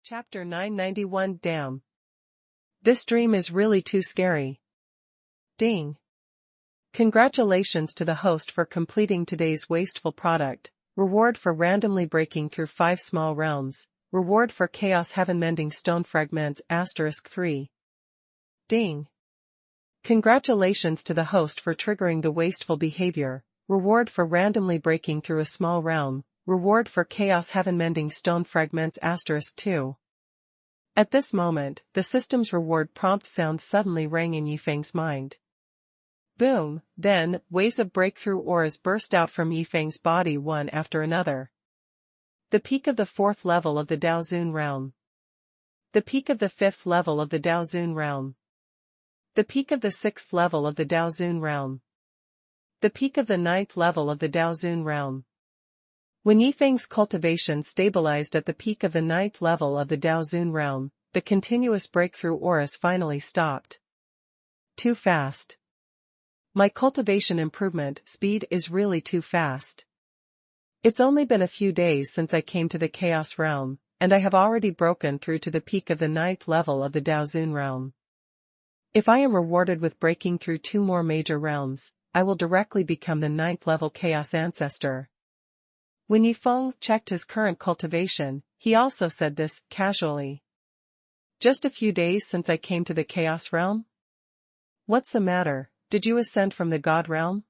Chapter 991 Damn. This dream is really too scary. Ding. Congratulations to the host for completing today's wasteful product. Reward for randomly breaking through 5 small realms. Reward for chaos heaven mending stone fragments *3. Ding. Congratulations to the host for triggering the wasteful behavior. Reward for randomly breaking through a small realm. Reward for chaos heaven mending stone fragments *2. At this moment, the system's reward prompt sound suddenly rang in Yifeng's mind. Boom, then, waves of breakthrough auras burst out from Yifeng's body one after another. The peak of the 4th level of the Daozun realm. The peak of the 5th level of the Daozun realm. The peak of the 6th level of the Daozun realm. The peak of the 9th level of the Daozun realm. When Yifeng's cultivation stabilized at the peak of the 9th level of the Daozun realm, the continuous breakthrough auras finally stopped. Too fast. My cultivation improvement speed is really too fast. It's only been a few days since I came to the Chaos realm, and I have already broken through to the peak of the 9th level of the Daozun realm. If I am rewarded with breaking through 2 more major realms, I will directly become the 9th level Chaos Ancestor. When Yifeng checked his current cultivation, he also said this, casually. Just a few days since I came to the Chaos realm? What's the matter, did you ascend from the God realm?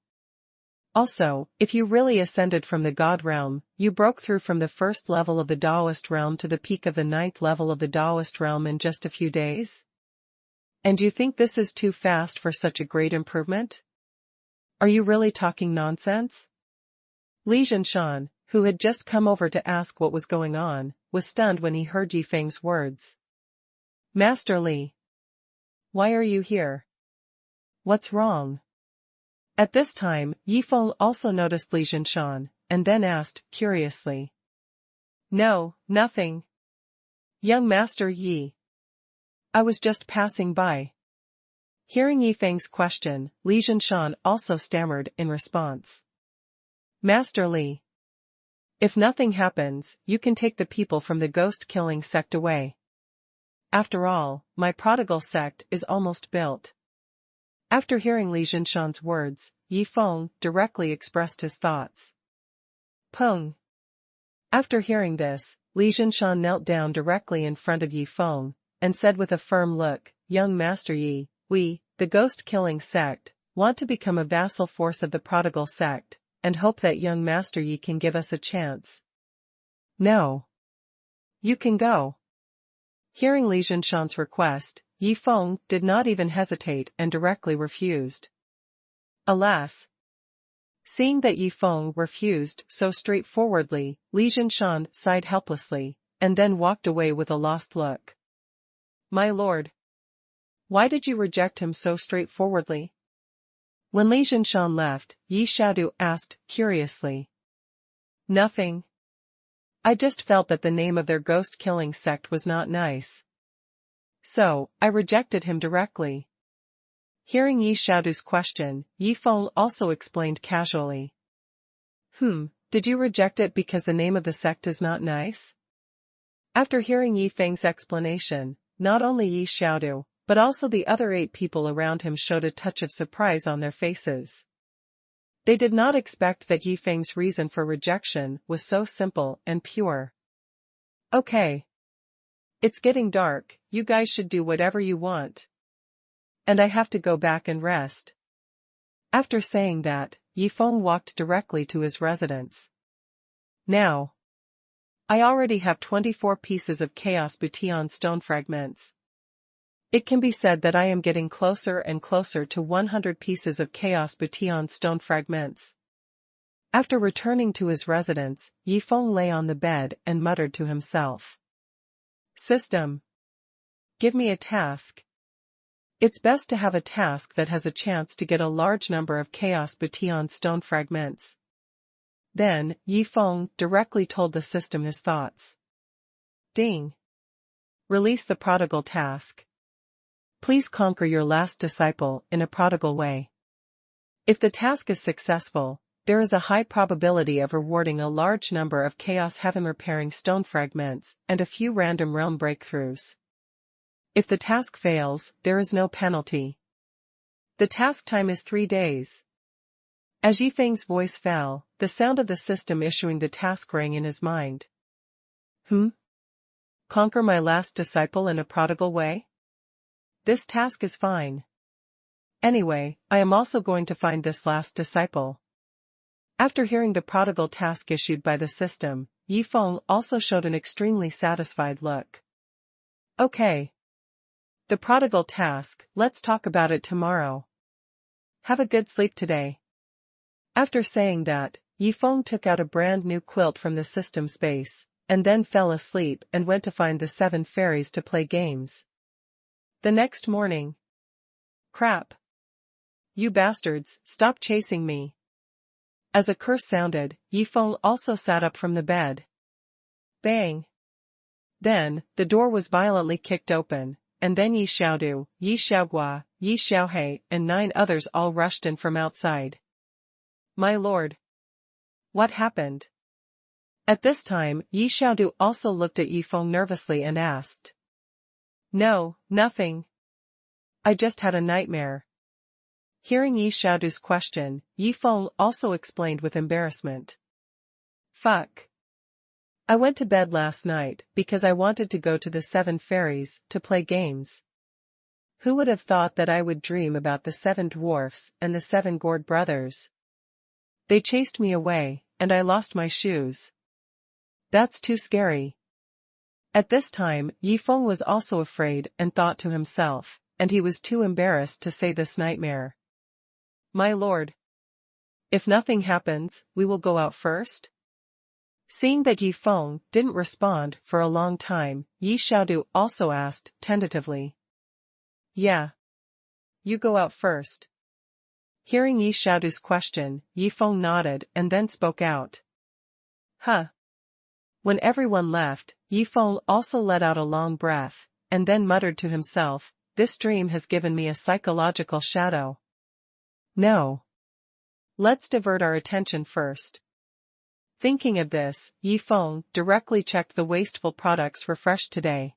Also, if you really ascended from the God realm, you broke through from the 1st level of the Daoist realm to the peak of the 9th level of the Daoist realm in just a few days? And you think this is too fast for such a great improvement? Are you really talking nonsense? Li Zhinshan, who had just come over to ask what was going on, was stunned when he heard Yifeng's words. Master Li. Why are you here? What's wrong? At this time, Yifeng also noticed Li Zhinshan, and then asked, curiously. No, nothing. Young Master Yi. I was just passing by. Hearing Yifeng's question, Li Zhinshan also stammered in response. Master Li. If nothing happens, you can take the people from the ghost-killing sect away. After all, my prodigal sect is almost built. After hearing Li Zhinshan's words, Yifeng directly expressed his thoughts. Peng. After hearing this, Li Zhinshan knelt down directly in front of Yifeng, and said with a firm look, Young Master Yi, we, the ghost-killing sect, want to become a vassal force of the prodigal sect, and hope that young Master Yi can give us a chance. No. You can go. Hearing Li Zhinshan's request, Yifeng did not even hesitate and directly refused. Alas! Seeing that Yifeng refused so straightforwardly, Li Zhinshan sighed helplessly, and then walked away with a lost look. My lord. Why did you reject him so straightforwardly? When Li Zhinshan left, Yi Xiaodu asked, curiously. Nothing. I just felt that the name of their ghost-killing sect was not nice. So, I rejected him directly. Hearing Yi Xiaodu's question, Yifeng also explained casually. Did you reject it because the name of the sect is not nice? After hearing Yifeng's explanation, not only Yi Xiaodu, but also the other 8 people around him showed a touch of surprise on their faces. They did not expect that Yifeng's reason for rejection was so simple and pure. Okay. It's getting dark, you guys should do whatever you want. And I have to go back and rest. After saying that, Yifeng walked directly to his residence. Now. I already have 24 pieces of Chaos Bution stone fragments. It can be said that I am getting closer and closer to 100 pieces of Chaos Bution stone fragments. After returning to his residence, Yifeng lay on the bed and muttered to himself. System. Give me a task. It's best to have a task that has a chance to get a large number of Chaos Bution stone fragments. Then, Yifeng directly told the system his thoughts. Ding. Release the prodigal task. Please conquer your last disciple in a prodigal way. If the task is successful, there is a high probability of rewarding a large number of chaos heaven repairing stone fragments and a few random realm breakthroughs. If the task fails, there is no penalty. The task time is 3 days. As Yifeng's voice fell, the sound of the system issuing the task rang in his mind. Conquer my last disciple in a prodigal way? This task is fine. Anyway, I am also going to find this last disciple. After hearing the prodigal task issued by the system, Yifeng also showed an extremely satisfied look. Okay. The prodigal task, let's talk about it tomorrow. Have a good sleep today. After saying that, Yifeng took out a brand new quilt from the system space, and then fell asleep and went to find the 7 fairies to play games. The next morning. Crap. You bastards, stop chasing me. As a curse sounded, Yifeng also sat up from the bed. Bang. Then, the door was violently kicked open, and then Yi Xiaodu, Yi Xiaogua, Yi Xiaohe, and 9 others all rushed in from outside. My lord. What happened? At this time, Yi Xiaodu also looked at Yifeng nervously and asked. No, nothing. I just had a nightmare. Hearing Yi Xiaodu's question, Yifeng also explained with embarrassment. Fuck. I went to bed last night because I wanted to go to the 7 fairies to play games. Who would have thought that I would dream about the 7 dwarfs and the 7 gourd brothers? They chased me away, and I lost my shoes. That's too scary. At this time, Yifeng was also afraid and thought to himself, and he was too embarrassed to say this nightmare. My lord. If nothing happens, we will go out first? Seeing that Yifeng didn't respond for a long time, Yi Xiaodu also asked tentatively. Yeah. You go out first. Hearing Yi Xiaodu's question, Yifeng nodded and then spoke out. Huh. When everyone left, Yifeng also let out a long breath, and then muttered to himself, this dream has given me a psychological shadow. No. Let's divert our attention first. Thinking of this, Yifeng directly checked the wasteful products refreshed today.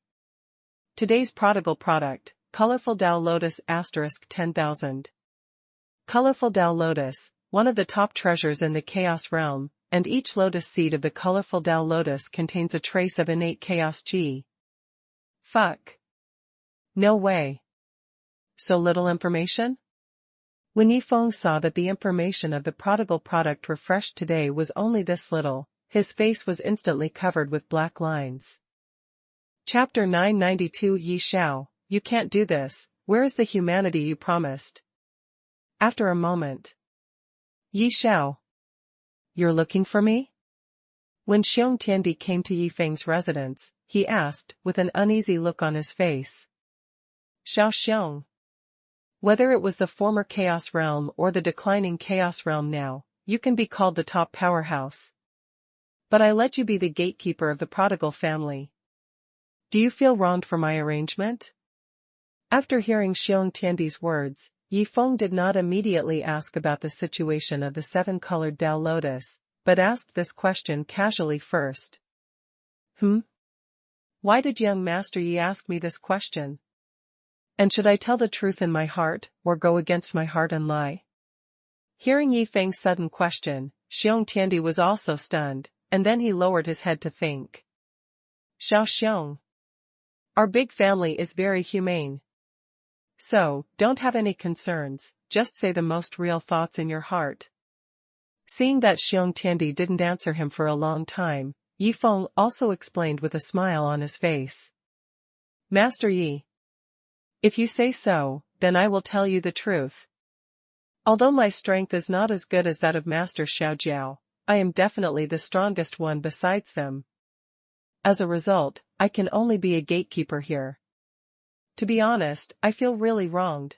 Today's prodigal product, Colorful Dao Lotus * 10,000. Colorful Dao Lotus, one of the top treasures in the Chaos realm, and each lotus seed of the Colorful Dao Lotus contains a trace of innate Chaos G. Fuck. No way. So little information? When Yifeng saw that the information of the prodigal product refreshed today was only this little, his face was instantly covered with black lines. Chapter 992 Yi Xiao, you can't do this, where is the humanity you promised? After a moment. Yi Xiao. You're looking for me? When Xiong Tiandi came to Yifeng's residence, he asked, with an uneasy look on his face. Xiao Xiong. Whether it was the former Chaos Realm or the declining Chaos Realm now, you can be called the top powerhouse. But I let you be the gatekeeper of the prodigal family. Do you feel wronged for my arrangement? After hearing Xiong Tiandi's words, Yifeng did not immediately ask about the situation of the 7-colored Dao Lotus, but asked this question casually first. Why did young Master Yi ask me this question? And should I tell the truth in my heart, or go against my heart and lie? Hearing Yifeng's sudden question, Xiong Tiandi was also stunned, and then he lowered his head to think. Xiao Xiong. Our big family is very humane. So, don't have any concerns, just say the most real thoughts in your heart. Seeing that Xiong Tiandi didn't answer him for a long time, Yifeng also explained with a smile on his face. Master Yi. If you say so, then I will tell you the truth. Although my strength is not as good as that of Master Xiaojiao, I am definitely the strongest one besides them. As a result, I can only be a gatekeeper here. To be honest, I feel really wronged.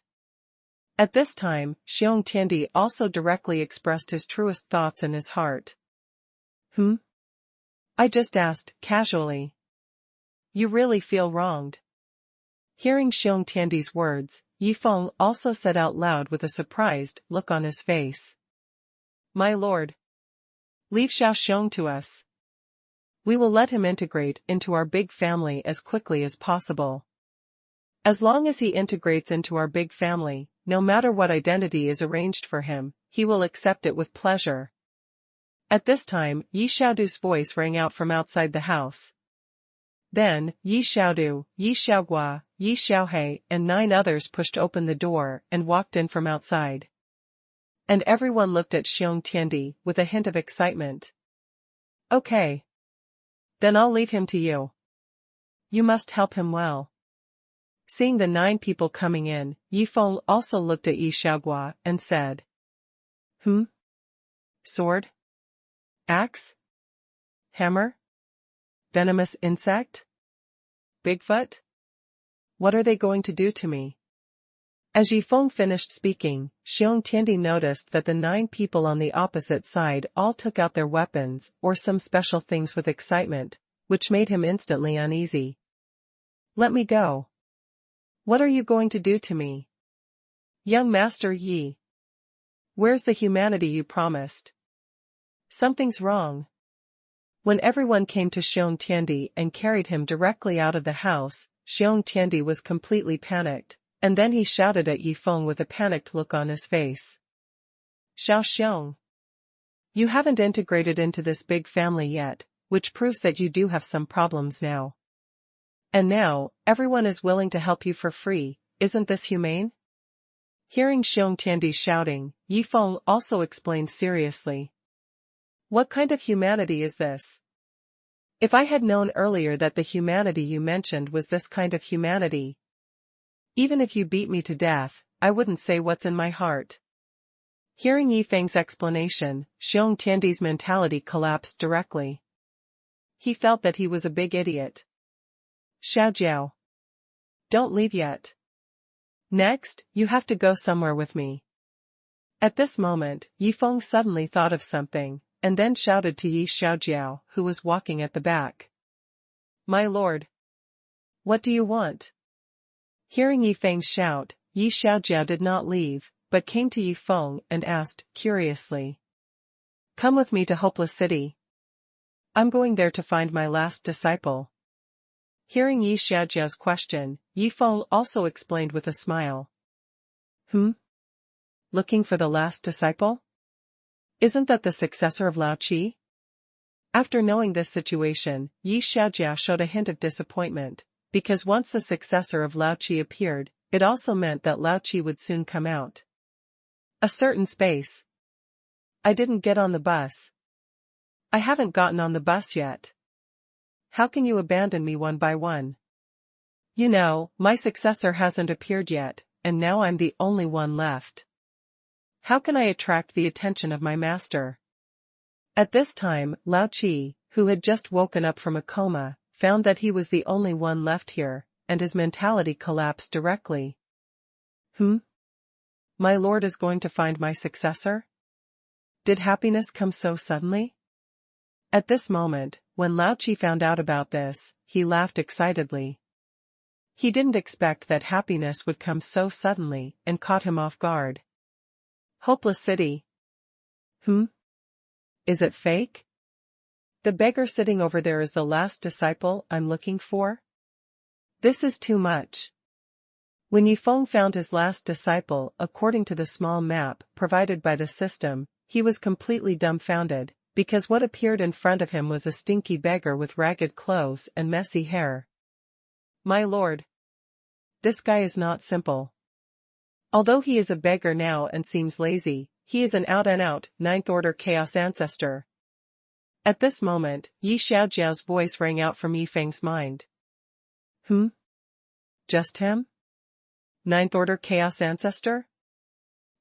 At this time, Xiong Tiandi also directly expressed his truest thoughts in his heart. I just asked, casually. You really feel wronged? Hearing Xiong Tiandi's words, Yifeng also said out loud with a surprised look on his face. My lord. Leave Xiao Xiong to us. We will let him integrate into our big family as quickly as possible. As long as he integrates into our big family, no matter what identity is arranged for him, he will accept it with pleasure. At this time, Yi Xiaodu's voice rang out from outside the house. Then, Yi Xiaodu, Yi Xiaogua, Yi Xiaohe, and 9 others pushed open the door and walked in from outside. And everyone looked at Xiong Tiandi with a hint of excitement. Okay. Then I'll leave him to you. You must help him well. Seeing the 9 people coming in, Yi Feng also looked at Yi Xiaogua and said. Sword? Axe? Hammer? Venomous insect? Bigfoot? What are they going to do to me? As Yi Feng finished speaking, Xiong Tiandi noticed that the 9 people on the opposite side all took out their weapons or some special things with excitement, which made him instantly uneasy. Let me go. What are you going to do to me? Young Master Yi. Where's the humanity you promised? Something's wrong. When everyone came to Xiong Tiandi and carried him directly out of the house, Xiong Tiandi was completely panicked, and then he shouted at Yi Feng with a panicked look on his face. Xiao Xiong. You haven't integrated into this big family yet, which proves that you do have some problems now. And now, everyone is willing to help you for free, isn't this humane? Hearing Xiong Tiandi shouting, Yi Feng also explained seriously. What kind of humanity is this? If I had known earlier that the humanity you mentioned was this kind of humanity, even if you beat me to death, I wouldn't say what's in my heart. Hearing Yi Feng's explanation, Xiong Tiandi's mentality collapsed directly. He felt that he was a big idiot. Xiaojiao. Don't leave yet. Next, you have to go somewhere with me. At this moment, Yi Feng suddenly thought of something, and then shouted to Yi Xiaojiao, who was walking at the back. My lord. What do you want? Hearing Yi Feng's shout, Yi Xiaojiao did not leave, but came to Yi Feng and asked, curiously. Come with me to Hopeless City. I'm going there to find my last disciple. Hearing Yi Xiaojiao's question, Yi Feng also explained with a smile. Looking for the last disciple? Isn't that the successor of Lao Qi? After knowing this situation, Yi Xiaojiao showed a hint of disappointment, because once the successor of Lao Qi appeared, it also meant that Lao Qi would soon come out. A certain space. I didn't get on the bus. I haven't gotten on the bus yet. How can you abandon me one by one? You know, my successor hasn't appeared yet, and now I'm the only one left. How can I attract the attention of my master? At this time, Lao Qi, who had just woken up from a coma, found that he was the only one left here, and his mentality collapsed directly. My lord is going to find my successor? Did happiness come so suddenly? At this moment, when Lao Qi found out about this, he laughed excitedly. He didn't expect that happiness would come so suddenly and caught him off guard. Hopeless City. Is it fake? The beggar sitting over there is the last disciple I'm looking for? This is too much. When Yi Feng found his last disciple according to the small map provided by the system, he was completely dumbfounded, because what appeared in front of him was a stinky beggar with ragged clothes and messy hair. My lord. This guy is not simple. Although he is a beggar now and seems lazy, he is an out-and-out, ninth-order chaos ancestor. At this moment, Yi Xiaojiao's voice rang out from Yi Feng's mind. Just him? Ninth-order chaos ancestor?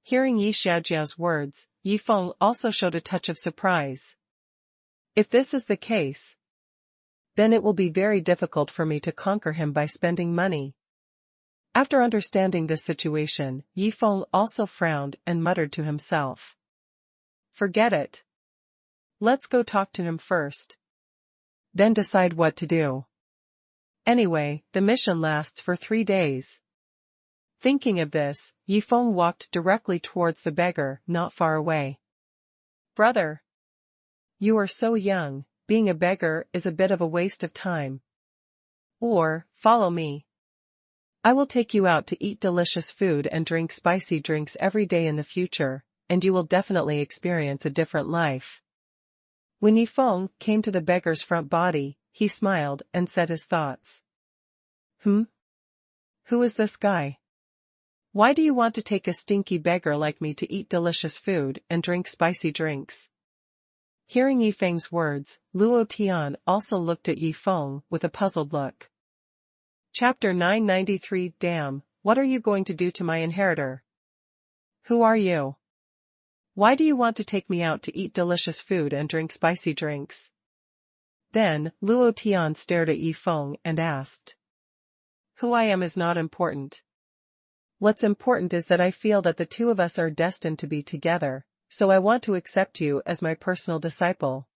Hearing Yi Xiaojiao's words, Yi Feng also showed a touch of surprise. If this is the case, then it will be very difficult for me to conquer him by spending money. After understanding this situation, Yi Feng also frowned and muttered to himself. Forget it. Let's go talk to him first. Then decide what to do. Anyway, the mission lasts for 3 days. Thinking of this, Yi Feng walked directly towards the beggar, not far away. Brother, you are so young, being a beggar is a bit of a waste of time. Or, follow me. I will take you out to eat delicious food and drink spicy drinks every day in the future, and you will definitely experience a different life. When Yifeng came to the beggar's front body, he smiled and said his thoughts. Who is this guy? Why do you want to take a stinky beggar like me to eat delicious food and drink spicy drinks? Hearing Yifeng's words, Luo Tian also looked at Yifeng with a puzzled look. Chapter 993 Damn, what are you going to do to my inheritor? Who are you? Why do you want to take me out to eat delicious food and drink spicy drinks? Then, Luo Tian stared at Yifeng and asked. Who I am is not important. What's important is that I feel that the two of us are destined to be together, so I want to accept you as my personal disciple.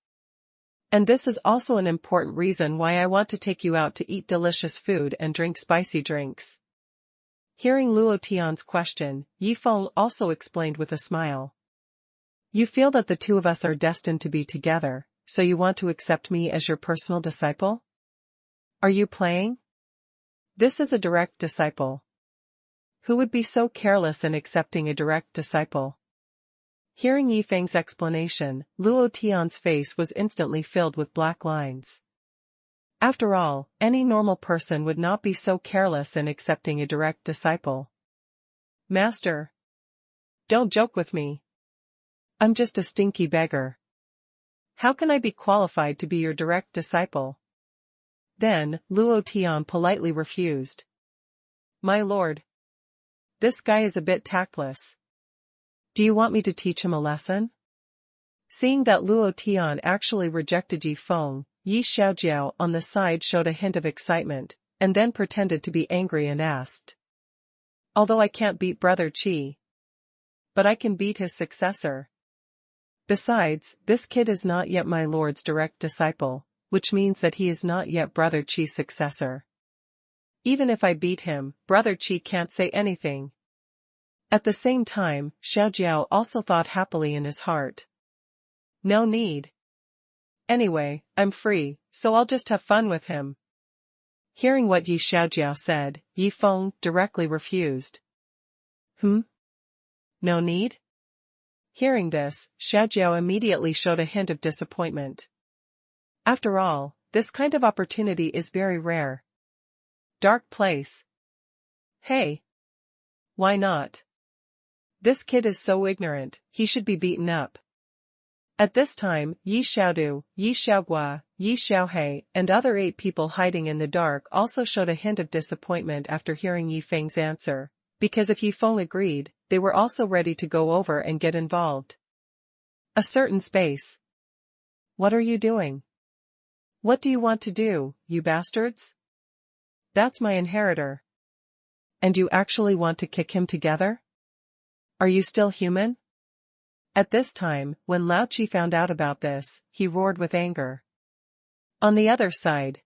And this is also an important reason why I want to take you out to eat delicious food and drink spicy drinks. Hearing Luo Tian's question, Yifeng also explained with a smile. You feel that the two of us are destined to be together, so you want to accept me as your personal disciple? Are you playing? This is a direct disciple. Who would be so careless in accepting a direct disciple? Hearing Yifeng's explanation, Luo Tian's face was instantly filled with black lines. After all, any normal person would not be so careless in accepting a direct disciple. Master, don't joke with me. I'm just a stinky beggar. How can I be qualified to be your direct disciple? Then, Luo Tian politely refused. My lord, this guy is a bit tactless. Do you want me to teach him a lesson? Seeing that Luo Tian actually rejected Yifeng, Yi Xiaojiao on the side showed a hint of excitement, and then pretended to be angry and asked. Although I can't beat Brother Qi, but I can beat his successor. Besides, this kid is not yet my lord's direct disciple, which means that he is not yet Brother Qi's successor. Even if I beat him, Brother Qi can't say anything. At the same time, Xiaojiao also thought happily in his heart. No need. Anyway, I'm free, so I'll just have fun with him. Hearing what Yi Xiaojiao said, Yifeng directly refused. No need? Hearing this, Xiaojiao immediately showed a hint of disappointment. After all, this kind of opportunity is very rare. Dark place. Hey. Why not? This kid is so ignorant, he should be beaten up. At this time, Yi Xiaodu, Yi Xiaogua, Yi Xiaohe, and other 8 people hiding in the dark also showed a hint of disappointment after hearing Yifeng's answer, because if Yifeng agreed, they were also ready to go over and get involved. A certain space. What are you doing? What do you want to do, you bastards? That's my inheritor. And you actually want to kick him together? Are you still human? At this time, when Lao Qi found out about this, he roared with anger. On the other side.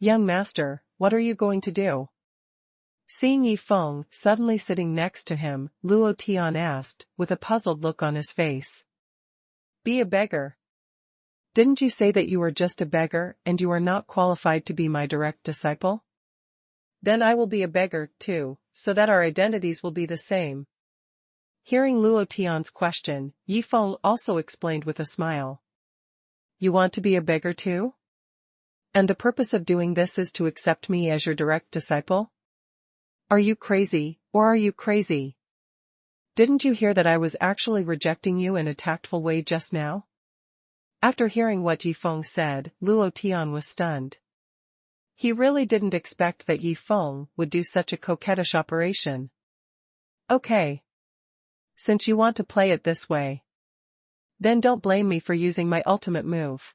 Young master, what are you going to do? Seeing Yifeng suddenly sitting next to him, Luo Tian asked, with a puzzled look on his face. Be a beggar. Didn't you say that you were just a beggar and you are not qualified to be my direct disciple? Then I will be a beggar, too, so that our identities will be the same. Hearing Luo Tian's question, Yifeng also explained with a smile. You want to be a beggar too? And the purpose of doing this is to accept me as your direct disciple? Are you crazy, or are you crazy? Didn't you hear that I was actually rejecting you in a tactful way just now? After hearing what Yifeng said, Luo Tian was stunned. He really didn't expect that Yifeng would do such a coquettish operation. Okay. Since you want to play it this way, then don't blame me for using my ultimate move.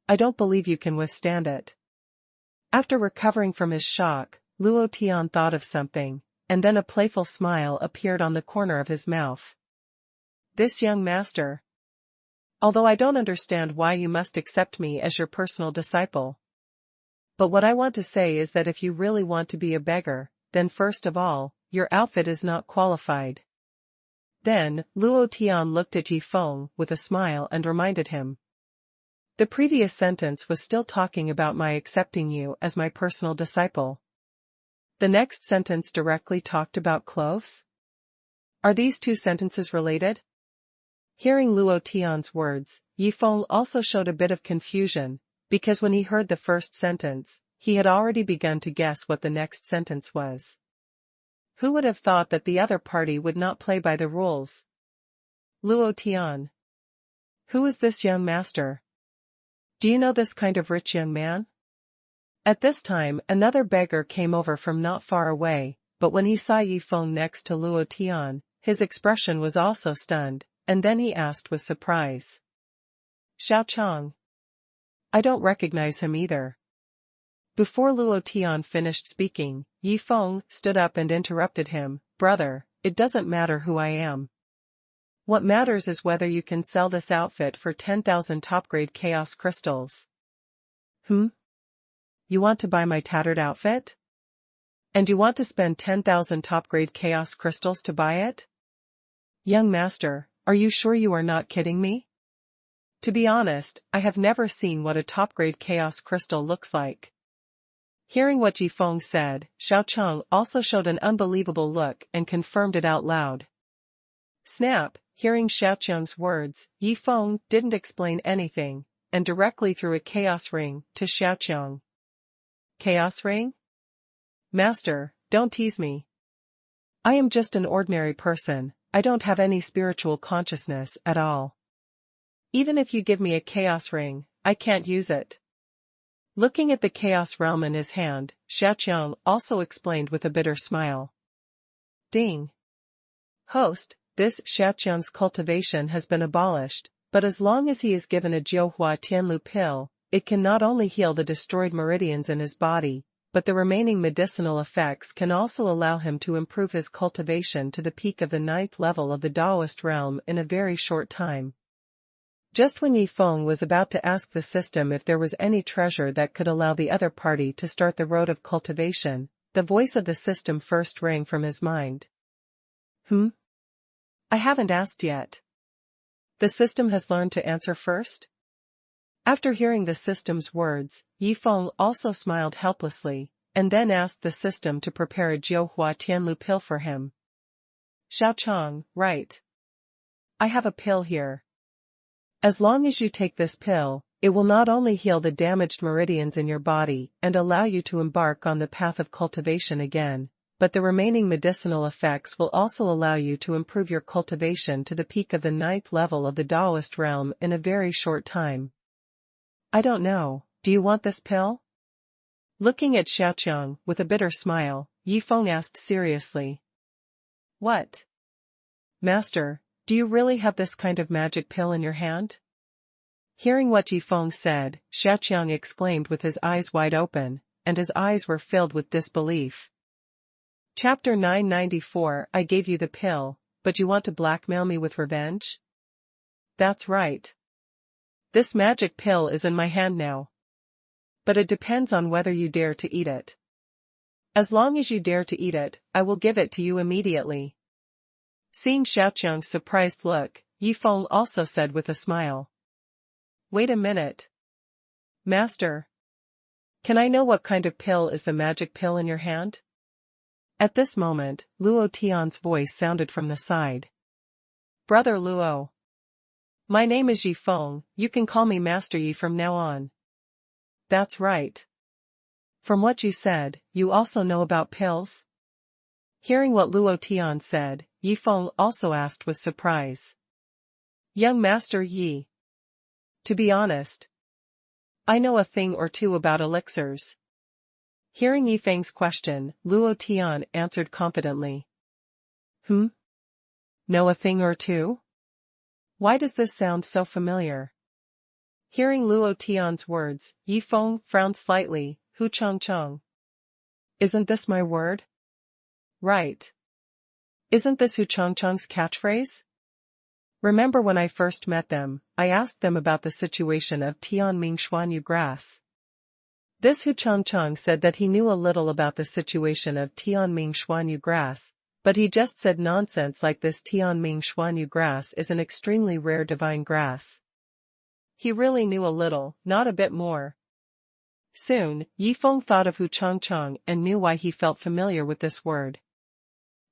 I don't believe you can withstand it. After recovering from his shock, Luo Tian thought of something, and then a playful smile appeared on the corner of his mouth. This young master. Although I don't understand why you must accept me as your personal disciple. But what I want to say is that if you really want to be a beggar, then first of all, your outfit is not qualified. Then, Luo Tian looked at Yi Feng with a smile and reminded him. The previous sentence was still talking about my accepting you as my personal disciple. The next sentence directly talked about clothes? Are these two sentences related? Hearing Luo Tian's words, Yi Feng also showed a bit of confusion, because when he heard the first sentence, he had already begun to guess what the next sentence was. Who would have thought that the other party would not play by the rules? Luo Tian. Who is this young master? Do you know this kind of rich young man? At this time another beggar came over from not far away, but when he saw Yi Feng next to Luo Tian, his expression was also stunned, and then he asked with surprise. Xiao Chang. I don't recognize him either. Before Luo Tian finished speaking, Yi Feng stood up and interrupted him. Brother, it doesn't matter who I am. What matters is whether you can sell this outfit for 10,000 top-grade chaos crystals. You want to buy my tattered outfit? And you want to spend 10,000 top-grade chaos crystals to buy it? Young master, are you sure you are not kidding me? To be honest, I have never seen what a top-grade chaos crystal looks like. Hearing what Yi Feng said, Xiao Chang also showed an unbelievable look and confirmed it out loud. Snap, hearing Xiao Chang's words, Yi Feng didn't explain anything, and directly threw a chaos ring to Xiao Chang. Chaos ring? Master, don't tease me. I am just an ordinary person, I don't have any spiritual consciousness at all. Even if you give me a chaos ring, I can't use it. Looking at the chaos realm in his hand, Xiaoqiang also explained with a bitter smile. Ding. Host, this Xiaoqiang's cultivation has been abolished, but as long as he is given a Jiuhua Tianlu pill, it can not only heal the destroyed meridians in his body, but the remaining medicinal effects can also allow him to improve his cultivation to the peak of the 9th level of the Taoist realm in a very short time. Just when Yi Feng was about to ask the system if there was any treasure that could allow the other party to start the road of cultivation, the voice of the system first rang from his mind. I haven't asked yet. The system has learned to answer first? After hearing the system's words, Yi Feng also smiled helplessly, and then asked the system to prepare a Jiuhua Tianlu pill for him. Xiao Chang, right. I have a pill here. As long as you take this pill, it will not only heal the damaged meridians in your body and allow you to embark on the path of cultivation again, but the remaining medicinal effects will also allow you to improve your cultivation to the peak of the 9th level of the Taoist realm in a very short time. I don't know, do you want this pill? Looking at Xiaoqiang with a bitter smile, Yi Feng asked seriously. What? Master, do you really have this kind of magic pill in your hand? Hearing what Yi Feng said, Xiaoqiang exclaimed with his eyes wide open, and his eyes were filled with disbelief. Chapter 994 I gave you the pill, but you want to blackmail me with revenge? That's right. This magic pill is in my hand now. But it depends on whether you dare to eat it. As long as you dare to eat it, I will give it to you immediately. Seeing Xiaoqiang's surprised look, Yi Feng also said with a smile. Wait a minute. Master. Can I know what kind of pill is the magic pill in your hand? At this moment, Luo Tian's voice sounded from the side. Brother Luo. My name is Yi Feng, you can call me Master Yi from now on. That's right. From what you said, you also know about pills? Hearing what Luo Tian said, Yi Feng also asked with surprise. Young Master Yi. To be honest, I know a thing or two about elixirs. Hearing Yi Feng's question, Luo Tian answered confidently. Know a thing or two? Why does this sound so familiar? Hearing Luo Tian's words, Yi Feng frowned slightly. Hu Chang Chang. Isn't this my word? Right. Isn't this Hu Chang Chang's catchphrase? Remember when I first met them, I asked them about the situation of Tianming Xuanyu grass. This Hu Chang Chang said that he knew a little about the situation of Tianming Xuanyu grass, But he just said nonsense like this. Tianming Xuanyu grass is an extremely rare divine grass. He really knew a little, not a bit more. Soon, Yifeng thought of Hu Changcheng and knew why he felt familiar with this word.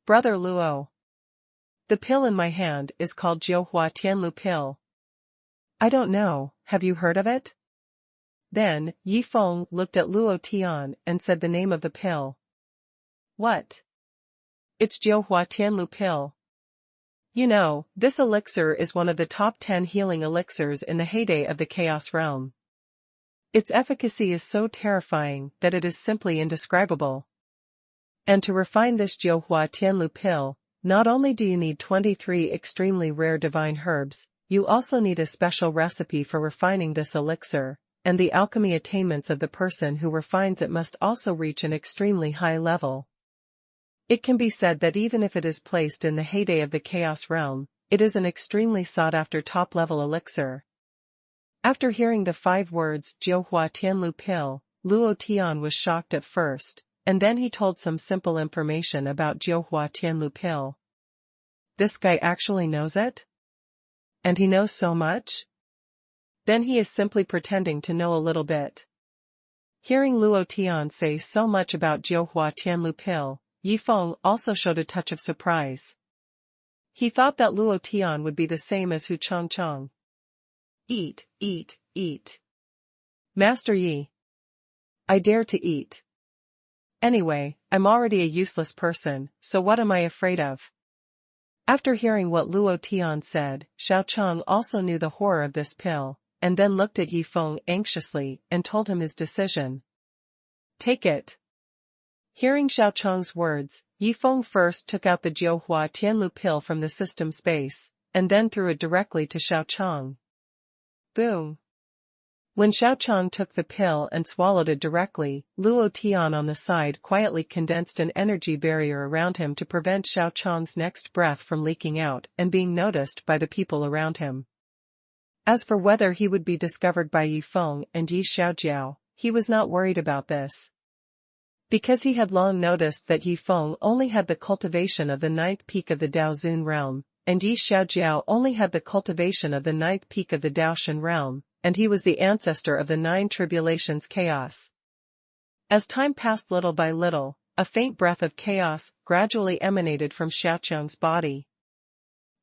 Brother Luo. The pill in my hand is called Jiuhua Tianlu pill. I don't know, have you heard of it? Then, Yifeng looked at Luo Tian and said the name of the pill. What? It's Jiuhua Tianlu pill. You know, this elixir is one of the top 10 healing elixirs in the heyday of the Chaos Realm. Its efficacy is so terrifying that it is simply indescribable. And to refine this Jiuhua Tianlu pill, not only do you need 23 extremely rare divine herbs, you also need a special recipe for refining this elixir, and the alchemy attainments of the person who refines it must also reach an extremely high level. It can be said that even if it is placed in the heyday of the Chaos Realm, it is an extremely sought-after top-level elixir. After hearing the 5 words Jiuhua Tianlu pill, Luo Tian was shocked at first, and then he told some simple information about Jiuhua Tianlu pill. This guy actually knows it? And he knows so much? Then he is simply pretending to know a little bit. Hearing Luo Tian say so much about Jiuhua Tianlu pill, Yifeng also showed a touch of surprise. He thought that Luo Tian would be the same as Hu Changcheng. Eat, eat, eat. Master Yi. I dare to eat. Anyway, I'm already a useless person, so what am I afraid of? After hearing what Luo Tian said, Xiaocheng also knew the horror of this pill, and then looked at Yifeng anxiously and told him his decision. Take it. Hearing Xiaocheng's words, Yifeng first took out the Jiuhua Tianlu pill from the system space, and then threw it directly to Xiaocheng. Boom. When Xiaocheng took the pill and swallowed it directly, Luo Tian on the side quietly condensed an energy barrier around him to prevent Xiaocheng's next breath from leaking out and being noticed by the people around him. As for whether he would be discovered by Yifeng and Yi Xiaojiao, he was not worried about this. Because he had long noticed that Yifeng only had the cultivation of the 9th peak of the Daozun realm, and Yi Xiaojiao only had the cultivation of the 9th peak of the Daoshan realm, and he was the ancestor of the 9 tribulations chaos. As time passed little by little, a faint breath of chaos gradually emanated from Xiaocheng's body.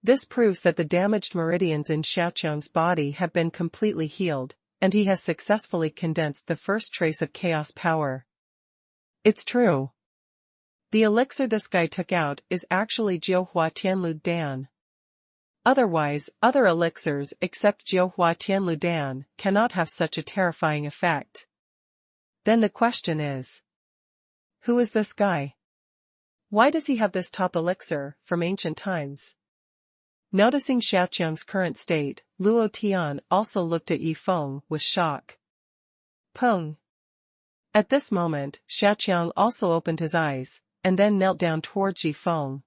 This proves that the damaged meridians in Xiaocheng's body have been completely healed, and he has successfully condensed the first trace of chaos power. It's true. The elixir this guy took out is actually Jiuhua Tianlu Dan. Otherwise, other elixirs except Jiuhua Tianlu Dan cannot have such a terrifying effect. Then the question is, who is this guy? Why does he have this top elixir from ancient times? Noticing Xiaocheng's current state, Luo Tian also looked at Yifeng with shock. Peng. At this moment, Xiaocheng also opened his eyes, and then knelt down towards Yifeng.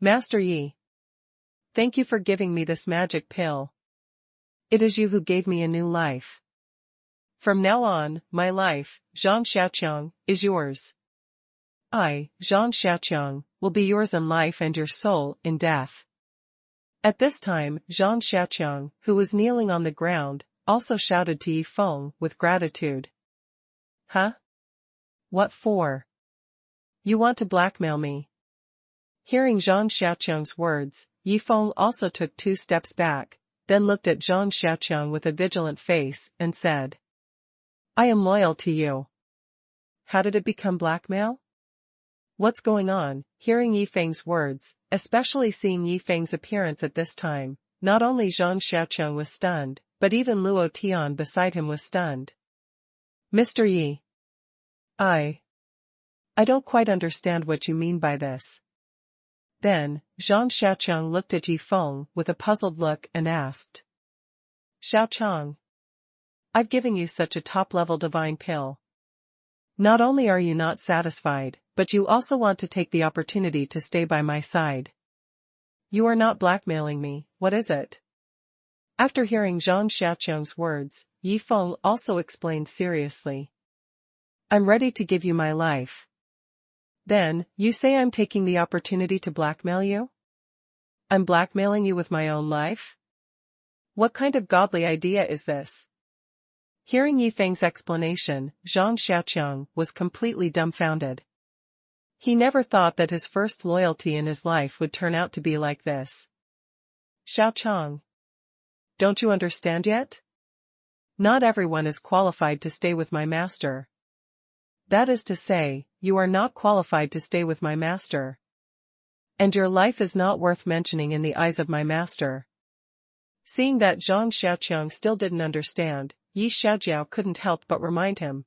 Master Yi. Thank you for giving me this magic pill. It is you who gave me a new life. From now on, my life, Zhang Xiaocheng, is yours. I, Zhang Xiaocheng, will be yours in life and your soul in death. At this time, Zhang Xiaocheng, who was kneeling on the ground, also shouted to Yifeng with gratitude. Huh? What for? You want to blackmail me? Hearing Zhang Xiaocheng's words, Yifeng also took 2 steps back, then looked at Zhang Xiaocheng with a vigilant face and said, I am loyal to you. How did it become blackmail? What's going on? Hearing Yifeng's words, especially seeing Yifeng's appearance at this time, not only Zhang Xiaocheng was stunned, but even Luo Tian beside him was stunned. Mr. Yi. I don't quite understand what you mean by this. Then, Zhang Xiaocheng looked at Yifeng with a puzzled look and asked. Xiaocheng. I've given you such a top-level divine pill. Not only are you not satisfied, but you also want to take the opportunity to stay by my side. You are not blackmailing me, what is it? After hearing Zhang Xiaocheng's words, Yifeng also explained seriously. I'm ready to give you my life. Then, you say I'm taking the opportunity to blackmail you? I'm blackmailing you with my own life? What kind of godly idea is this? Hearing Yi Feng's explanation, Zhang Xiaoqiang was completely dumbfounded. He never thought that his first loyalty in his life would turn out to be like this. Xiaoqiang, don't you understand yet? Not everyone is qualified to stay with my master. That is to say, you are not qualified to stay with my master. And your life is not worth mentioning in the eyes of my master. Seeing that Zhang Xiaoqiang still didn't understand, Yi Xiaojiao couldn't help but remind him.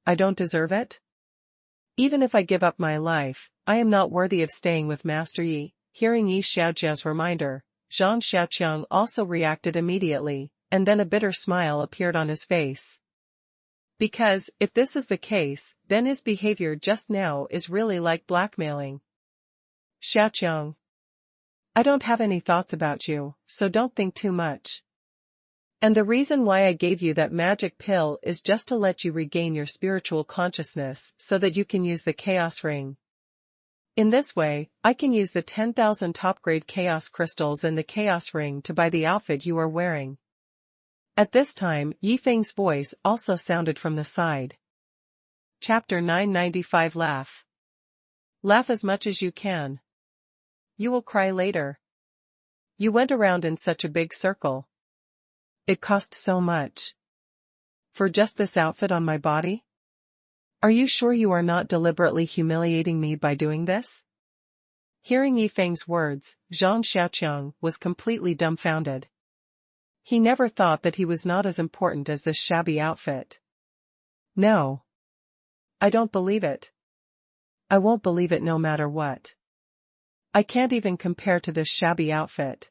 I don't deserve it? Even if I give up my life, I am not worthy of staying with Master Yi. Hearing Yi Xiaojiao's reminder, Zhang Xiaoqiang also reacted immediately, and then a bitter smile appeared on his face. Because, if this is the case, then his behavior just now is really like blackmailing. Xiaoqiang, I don't have any thoughts about you, so don't think too much. And the reason why I gave you that magic pill is just to let you regain your spiritual consciousness so that you can use the Chaos Ring. In this way, I can use the 10,000 top-grade Chaos Crystals and the Chaos Ring to buy the outfit you are wearing. At this time, Yi Feng's voice also sounded from the side. Chapter 995 Laugh. Laugh as much as you can. You will cry later. You went around in such a big circle. It cost so much. For just this outfit on my body? Are you sure you are not deliberately humiliating me by doing this? Hearing Yi Feng's words, Zhang Xiaoqiang was completely dumbfounded. He never thought that he was not as important as this shabby outfit. No. I don't believe it. I won't believe it no matter what. I can't even compare to this shabby outfit.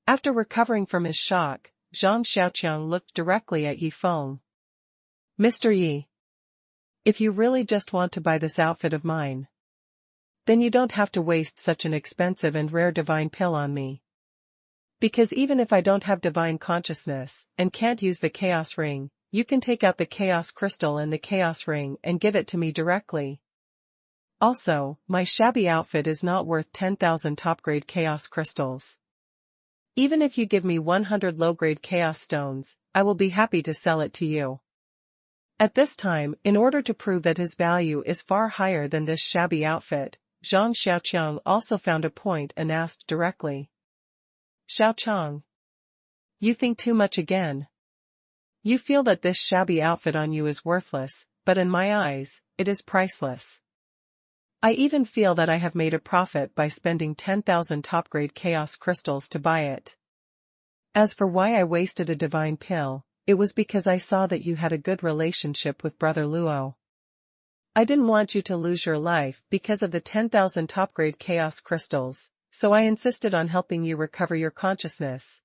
After recovering from his shock, Zhang Xiaoqiang looked directly at Yi Feng. Mr. Yi. If you really just want to buy this outfit of mine, then you don't have to waste such an expensive and rare divine pill on me. Because even if I don't have divine consciousness, and can't use the Chaos Ring, you can take out the Chaos Crystal and the Chaos Ring and give it to me directly. Also, my shabby outfit is not worth 10,000 top-grade Chaos Crystals. Even if you give me 100 low-grade Chaos Stones, I will be happy to sell it to you. At this time, in order to prove that his value is far higher than this shabby outfit, Zhang Xiaoqiang also found a point and asked directly. Xiaoqiang. You think too much again. You feel that this shabby outfit on you is worthless, but in my eyes, it is priceless. I even feel that I have made a profit by spending 10,000 top-grade Chaos Crystals to buy it. As for why I wasted a divine pill, it was because I saw that you had a good relationship with Brother Luo. I didn't want you to lose your life because of the 10,000 top-grade Chaos Crystals, so I insisted on helping you recover your consciousness.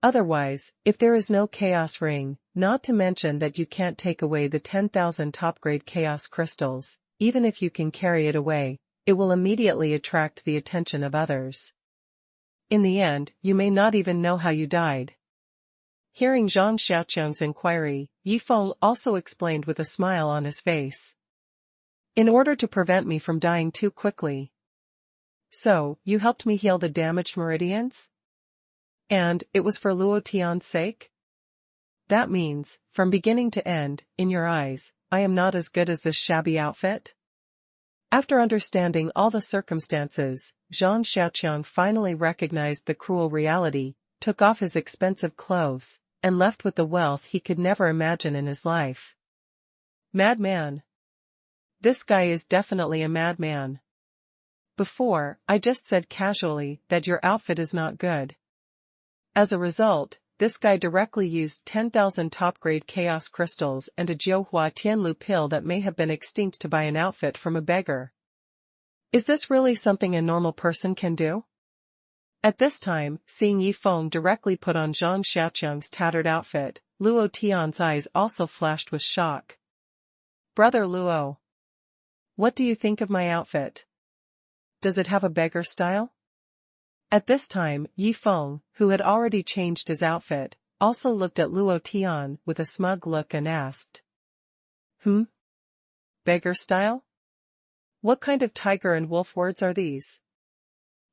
Otherwise, if there is no Chaos Ring, not to mention that you can't take away the 10,000 top-grade Chaos Crystals, even if you can carry it away, it will immediately attract the attention of others. In the end, you may not even know how you died. Hearing Zhang Xiaoqiang's inquiry, Yi Feng also explained with a smile on his face. In order to prevent me from dying too quickly. So, you helped me heal the damaged meridians? And, it was for Luo Tian's sake? That means, from beginning to end, in your eyes, I am not as good as this shabby outfit? After understanding all the circumstances, Zhang Xiaoqiang finally recognized the cruel reality, took off his expensive clothes, and left with the wealth he could never imagine in his life. Madman. This guy is definitely a madman. Before, I just said casually that your outfit is not good. As a result, this guy directly used 10,000 top-grade Chaos Crystals and a Jiuhua Tianlu pill that may have been extinct to buy an outfit from a beggar. Is this really something a normal person can do? At this time, seeing Yi Feng directly put on Zhang Xiaoqiang's tattered outfit, Luo Tian's eyes also flashed with shock. Brother Luo. What do you think of my outfit? Does it have a beggar style? At this time, Yi Feng, who had already changed his outfit, also looked at Luo Tian with a smug look and asked. Beggar style? What kind of tiger and wolf words are these?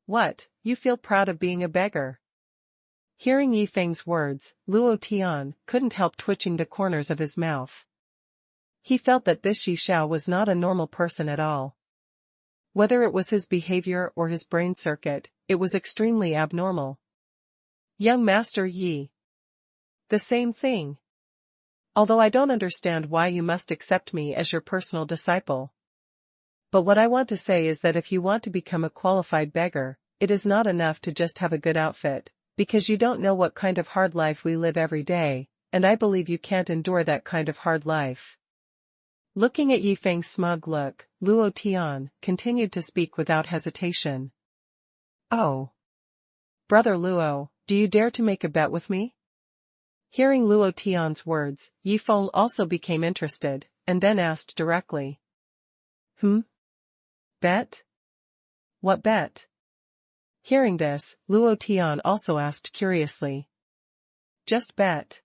What, you feel proud of being a beggar? Hearing Yi Feng's words, Luo Tian couldn't help twitching the corners of his mouth. He felt that this Yi Xiao was not a normal person at all. Whether it was his behavior or his brain circuit, it was extremely abnormal. Young Master Yi. The same thing. Although I don't understand why you must accept me as your personal disciple. But what I want to say is that if you want to become a qualified beggar, it is not enough to just have a good outfit, because you don't know what kind of hard life we live every day, and I believe you can't endure that kind of hard life. Looking at Yi Feng's smug look, Luo Tian continued to speak without hesitation. Oh. Brother Luo, do you dare to make a bet with me? Hearing Luo Tian's words, Yi Feng also became interested, and then asked directly. Bet? What bet? Hearing this, Luo Tian also asked curiously. Just bet.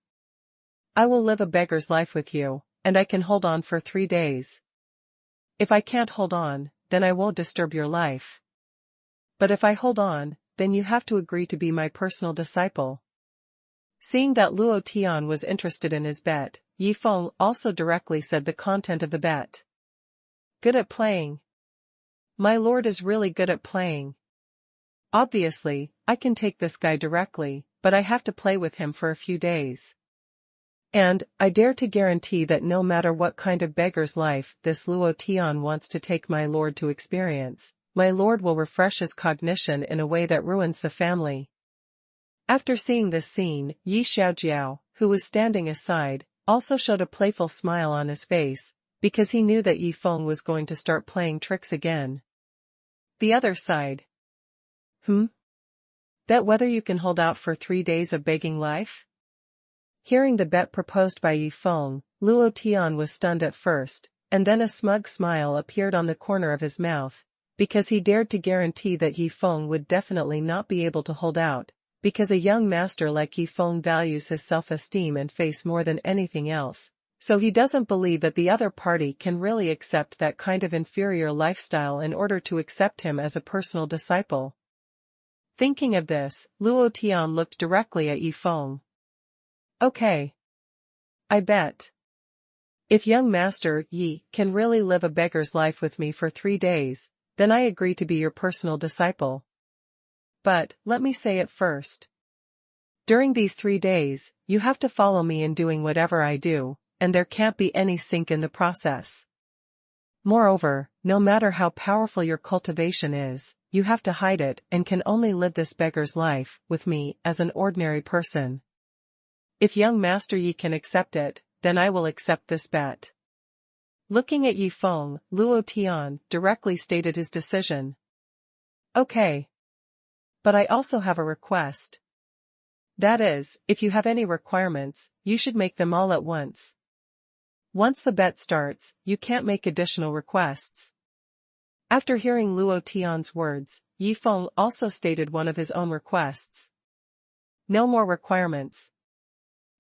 I will live a beggar's life with you, and I can hold on for 3 days. If I can't hold on, then I won't disturb your life. But if I hold on, then you have to agree to be my personal disciple. Seeing that Luo Tian was interested in his bet, Yi Feng also directly said the content of the bet. Good at playing. My lord is really good at playing. Obviously, I can take this guy directly, but I have to play with him for a few days. And, I dare to guarantee that no matter what kind of beggar's life this Luo Tian wants to take my lord to experience, my lord will refresh his cognition in a way that ruins the family. After seeing this scene, Yi Xiaojiao, who was standing aside, also showed a playful smile on his face, because he knew that Yi Feng was going to start playing tricks again. The other side. Bet whether you can hold out for 3 days of begging life? Hearing the bet proposed by Yi Feng, Luo Tian was stunned at first, and then a smug smile appeared on the corner of his mouth, because he dared to guarantee that Yi Feng would definitely not be able to hold out, because a young master like Yi Feng values his self-esteem and face more than anything else, so he doesn't believe that the other party can really accept that kind of inferior lifestyle in order to accept him as a personal disciple. Thinking of this, Luo Tian looked directly at Yi Feng. Okay. I bet. If young master Yi can really live a beggar's life with me for 3 days, then I agree to be your personal disciple. But, let me say it first. During these 3 days, you have to follow me in doing whatever I do, and there can't be any sink in the process. Moreover, no matter how powerful your cultivation is, you have to hide it and can only live this beggar's life with me as an ordinary person. If young Master Yi can accept it, then I will accept this bet. Looking at Yi Feng, Luo Tian directly stated his decision. Okay. But I also have a request. That is, if you have any requirements, you should make them all at once. Once the bet starts, you can't make additional requests. After hearing Luo Tian's words, Yi Feng also stated one of his own requests. No more requirements.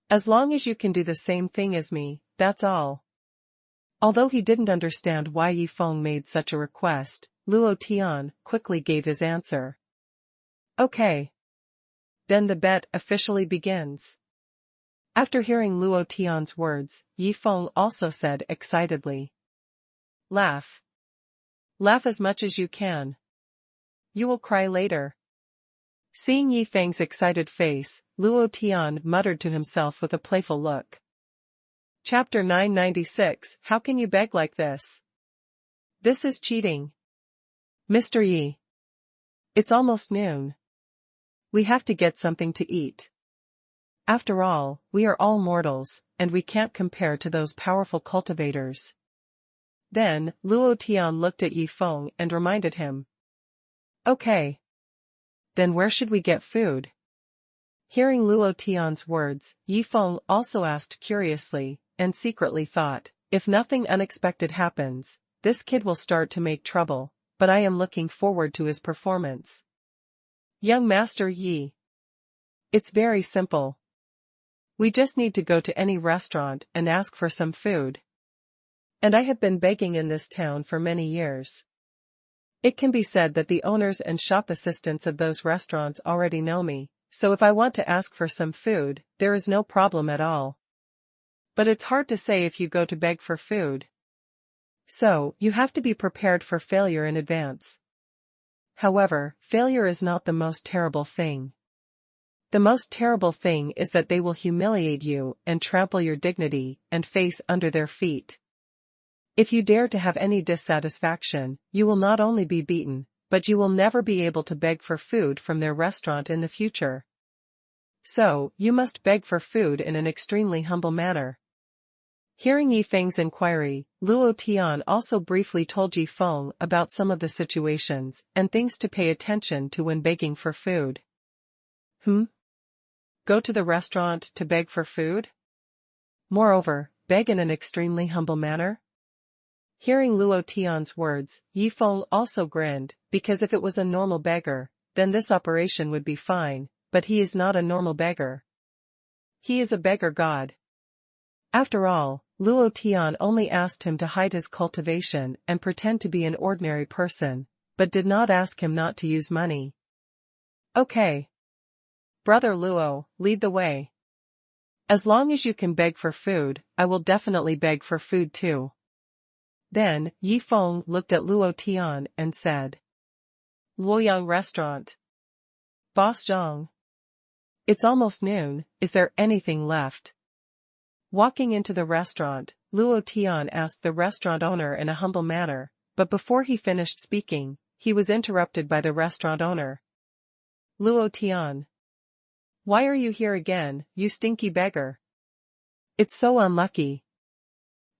As long as you can do the same thing as me, that's all. Although he didn't understand why Yi Feng made such a request, Luo Tian quickly gave his answer. Okay. Then the bet officially begins. After hearing Luo Tian's words, Yi Feng also said excitedly. Laugh. Laugh as much as you can. You will cry later. Seeing Yi Feng's excited face, Luo Tian muttered to himself with a playful look. Chapter 996, How can you beg like this? This is cheating. Mr. Yi. It's almost noon. We have to get something to eat. After all, we are all mortals, and we can't compare to those powerful cultivators. Then, Luo Tian looked at Yi Feng and reminded him. Okay. Then where should we get food? Hearing Luo Tian's words, Yi Feng also asked curiously, and secretly thought, if nothing unexpected happens, this kid will start to make trouble, but I am looking forward to his performance. Young Master Yi. It's very simple. We just need to go to any restaurant and ask for some food. And I have been begging in this town for many years. It can be said that the owners and shop assistants of those restaurants already know me, so if I want to ask for some food, there is no problem at all. But it's hard to say if you go to beg for food. So, you have to be prepared for failure in advance. However, failure is not the most terrible thing. The most terrible thing is that they will humiliate you and trample your dignity and face under their feet. If you dare to have any dissatisfaction, you will not only be beaten, but you will never be able to beg for food from their restaurant in the future. So, you must beg for food in an extremely humble manner. Hearing Yi Feng's inquiry, Luo Tian also briefly told Yi Feng about some of the situations and things to pay attention to when begging for food. Go to the restaurant to beg for food? Moreover, beg in an extremely humble manner? Hearing Luo Tian's words, Yi Feng also grinned, because if it was a normal beggar, then this operation would be fine, but he is not a normal beggar. He is a beggar god. After all, Luo Tian only asked him to hide his cultivation and pretend to be an ordinary person, but did not ask him not to use money. Okay. Brother Luo, lead the way. As long as you can beg for food, I will definitely beg for food too. Then, Yi Feng looked at Luo Tian and said, Luoyang Restaurant. Boss Zhang. It's almost noon, is there anything left? Walking into the restaurant, Luo Tian asked the restaurant owner in a humble manner, but before he finished speaking, he was interrupted by the restaurant owner. Luo Tian. Why are you here again, you stinky beggar? It's so unlucky.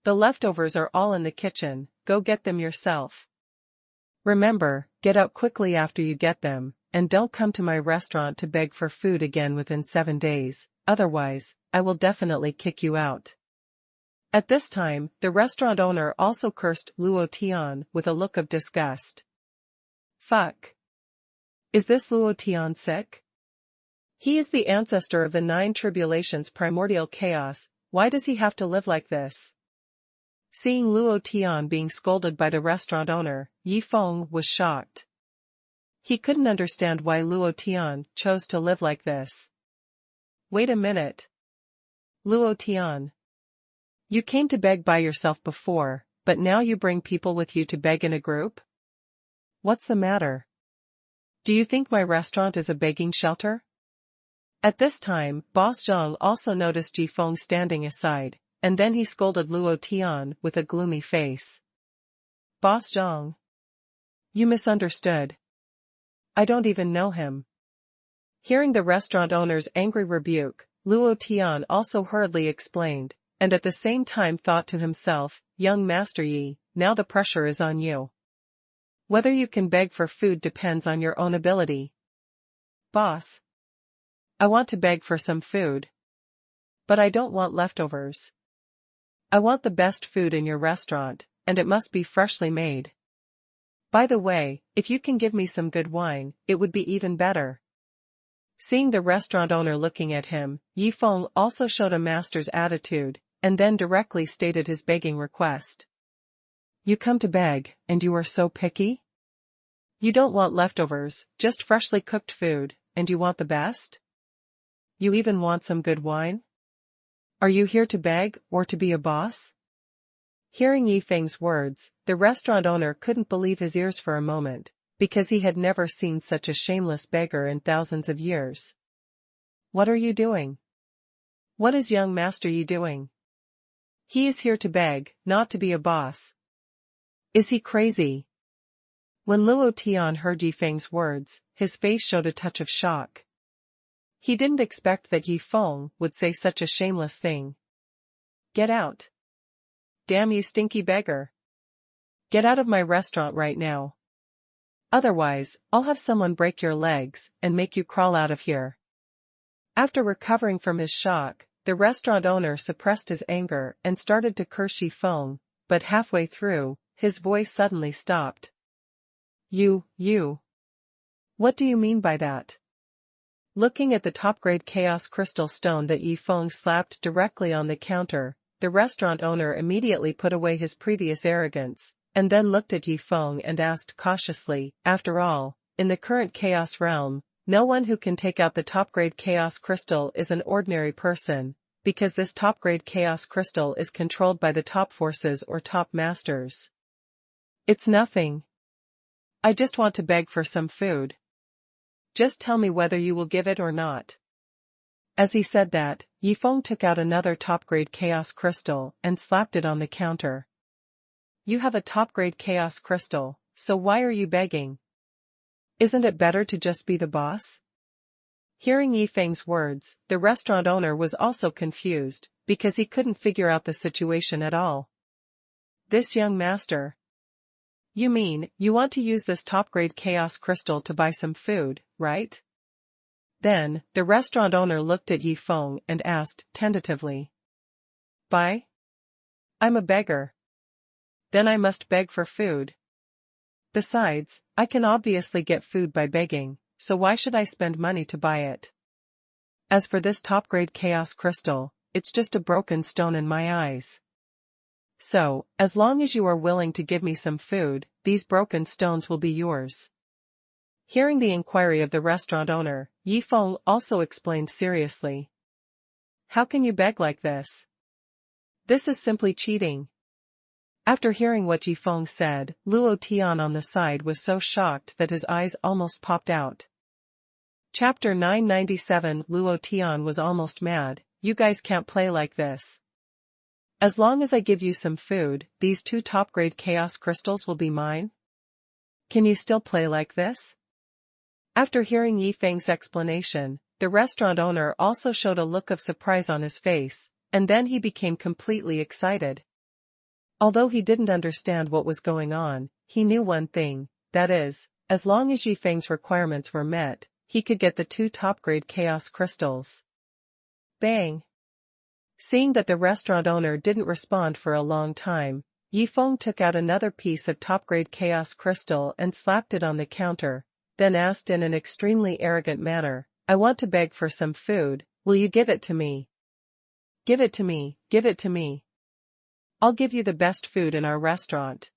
The leftovers are all in the kitchen, go get them yourself. Remember, get out quickly after you get them, and don't come to my restaurant to beg for food again within 7 days, otherwise, I will definitely kick you out. At this time, the restaurant owner also cursed Luo Tian with a look of disgust. Fuck. Is this Luo Tian sick? He is the ancestor of the 9 tribulations primordial chaos, why does he have to live like this? Seeing Luo Tian being scolded by the restaurant owner, Yi Feng was shocked. He couldn't understand why Luo Tian chose to live like this. Wait a minute. Luo Tian. You came to beg by yourself before, but now you bring people with you to beg in a group? What's the matter? Do you think my restaurant is a begging shelter? At this time, Boss Zhang also noticed Yi Feng standing aside, and then he scolded Luo Tian with a gloomy face. Boss Zhang. You misunderstood. I don't even know him. Hearing the restaurant owner's angry rebuke, Luo Tian also hurriedly explained, and at the same time thought to himself, young Master Yi, now the pressure is on you. Whether you can beg for food depends on your own ability. Boss. I want to beg for some food. But I don't want leftovers. I want the best food in your restaurant, and it must be freshly made. By the way, if you can give me some good wine, it would be even better. Seeing the restaurant owner looking at him, Yi Feng also showed a master's attitude, and then directly stated his begging request. You come to beg, and you are so picky? You don't want leftovers, just freshly cooked food, and you want the best? You even want some good wine? Are you here to beg, or to be a boss? Hearing Yi Feng's words, the restaurant owner couldn't believe his ears for a moment, because he had never seen such a shameless beggar in thousands of years. What are you doing? What is young Master Yi doing? He is here to beg, not to be a boss. Is he crazy? When Luo Tian heard Yi Feng's words, his face showed a touch of shock. He didn't expect that Yi Feng would say such a shameless thing. Get out. Damn you stinky beggar. Get out of my restaurant right now. Otherwise, I'll have someone break your legs and make you crawl out of here. After recovering from his shock, the restaurant owner suppressed his anger and started to curse Yi Feng, but halfway through, his voice suddenly stopped. You. What do you mean by that? Looking at the top-grade chaos crystal stone that Yi Feng slapped directly on the counter, the restaurant owner immediately put away his previous arrogance, and then looked at Yi Feng and asked cautiously, after all, in the current chaos realm, no one who can take out the top-grade chaos crystal is an ordinary person, because this top-grade chaos crystal is controlled by the top forces or top masters. It's nothing. I just want to beg for some food. Just tell me whether you will give it or not. As he said that, Yi Feng took out another top-grade chaos crystal and slapped it on the counter. You have a top-grade chaos crystal, so why are you begging? Isn't it better to just be the boss? Hearing Yi Feng's words, the restaurant owner was also confused, because he couldn't figure out the situation at all. This young master. You mean, you want to use this top-grade chaos crystal to buy some food, right? Then, the restaurant owner looked at Yi Feng and asked, tentatively. Buy? I'm a beggar. Then I must beg for food. Besides, I can obviously get food by begging, so why should I spend money to buy it? As for this top-grade chaos crystal, it's just a broken stone in my eyes. So, as long as you are willing to give me some food, these broken stones will be yours. Hearing the inquiry of the restaurant owner, Yi Feng also explained seriously. How can you beg like this? This is simply cheating. After hearing what Yi Feng said, Luo Tian on the side was so shocked that his eyes almost popped out. Chapter 997. Luo Tian was almost mad. You guys can't play like this. As long as I give you some food, these 2 top-grade chaos crystals will be mine? Can you still play like this? After hearing Yi Feng's explanation, the restaurant owner also showed a look of surprise on his face, and then he became completely excited. Although he didn't understand what was going on, he knew one thing, that is, as long as Yi Feng's requirements were met, he could get the 2 top-grade chaos crystals. Bang! Seeing that the restaurant owner didn't respond for a long time, Yi Feng took out another piece of top-grade chaos crystal and slapped it on the counter, then asked in an extremely arrogant manner, I want to beg for some food, will you give it to me? Give it to me, give it to me. I'll give you the best food in our restaurant.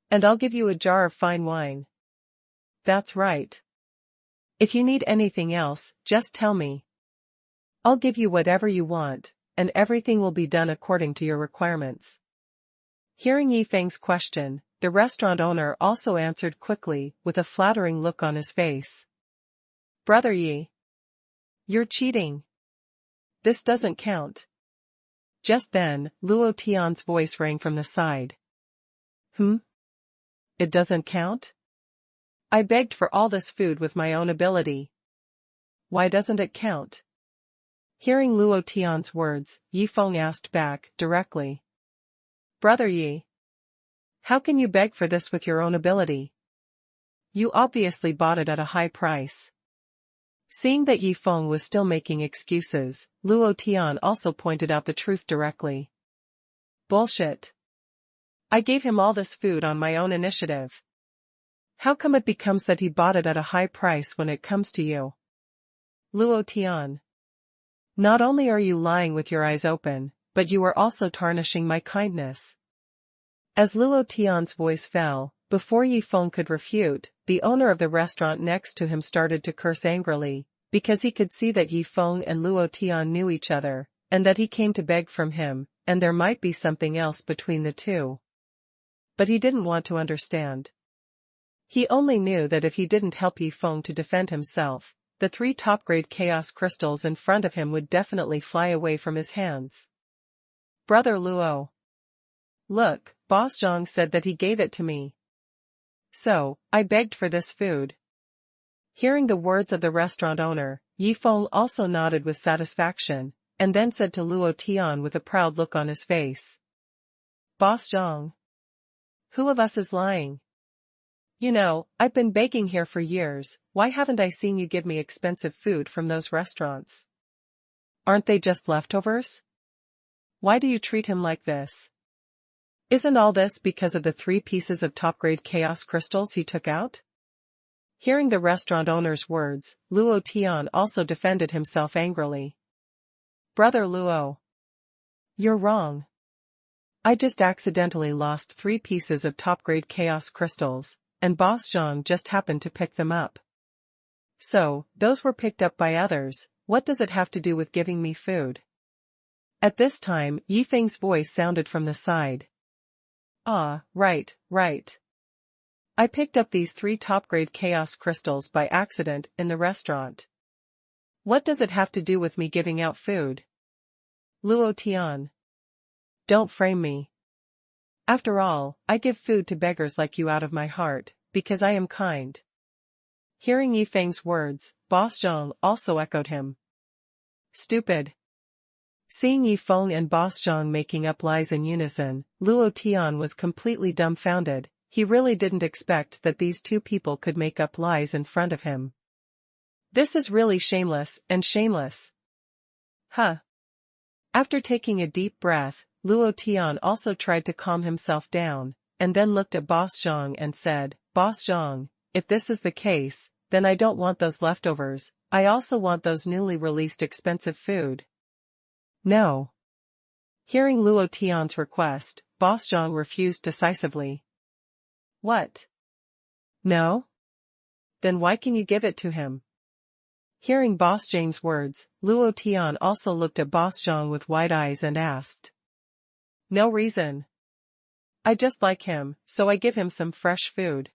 And I'll give you a jar of fine wine. That's right. If you need anything else, just tell me. I'll give you whatever you want, and everything will be done according to your requirements. Hearing Yi Feng's question, the restaurant owner also answered quickly, with a flattering look on his face. Brother Yi. You're cheating. This doesn't count. Just then, Luo Tian's voice rang from the side. It doesn't count? I begged for all this food with my own ability. Why doesn't it count? Hearing Luo Tian's words, Yi Feng asked back, directly. Brother Yi. How can you beg for this with your own ability? You obviously bought it at a high price. Seeing that Yi Feng was still making excuses, Luo Tian also pointed out the truth directly. Bullshit. I gave him all this food on my own initiative. How come it becomes that he bought it at a high price when it comes to you? Luo Tian. Not only are you lying with your eyes open, but you are also tarnishing my kindness. As Luo Tian's voice fell, before Yi Feng could refute, the owner of the restaurant next to him started to curse angrily, because he could see that Yi Feng and Luo Tian knew each other, and that he came to beg from him, and there might be something else between the two. But he didn't want to understand. He only knew that if he didn't help Yi Feng to defend himself, the 3 top-grade chaos crystals in front of him would definitely fly away from his hands. Brother Luo. Look, Boss Zhang said that he gave it to me. So, I begged for this food. Hearing the words of the restaurant owner, Yi Feng also nodded with satisfaction, and then said to Luo Tian with a proud look on his face. Boss Zhang. Who of us is lying? You know, I've been begging here for years, why haven't I seen you give me expensive food from those restaurants? Aren't they just leftovers? Why do you treat him like this? Isn't all this because of the 3 pieces of top-grade chaos crystals he took out? Hearing the restaurant owner's words, Luo Tian also defended himself angrily. Brother Luo. You're wrong. I just accidentally lost 3 pieces of top-grade chaos crystals, and Boss Zhang just happened to pick them up. So, those were picked up by others. What does it have to do with giving me food? At this time, Yifeng's voice sounded from the side. Ah, right. I picked up these 3 top-grade chaos crystals by accident in the restaurant. What does it have to do with me giving out food? Luo Tian. Don't frame me. After all, I give food to beggars like you out of my heart, because I am kind. Hearing Yifeng's words, Boss Zhang also echoed him. Stupid. Seeing Yifeng and Boss Zhang making up lies in unison, Luo Tian was completely dumbfounded. He really didn't expect that these 2 people could make up lies in front of him. This is really shameless. Huh. After taking a deep breath, Luo Tian also tried to calm himself down, and then looked at Boss Zhang and said, Boss Zhang, if this is the case, then I don't want those leftovers, I also want those newly released expensive food. No. Hearing Luo Tian's request, Boss Zhang refused decisively. What? No? Then why can you give it to him? Hearing Boss Zhang's words, Luo Tian also looked at Boss Zhang with wide eyes and asked. No reason. I just like him, so I give him some fresh food.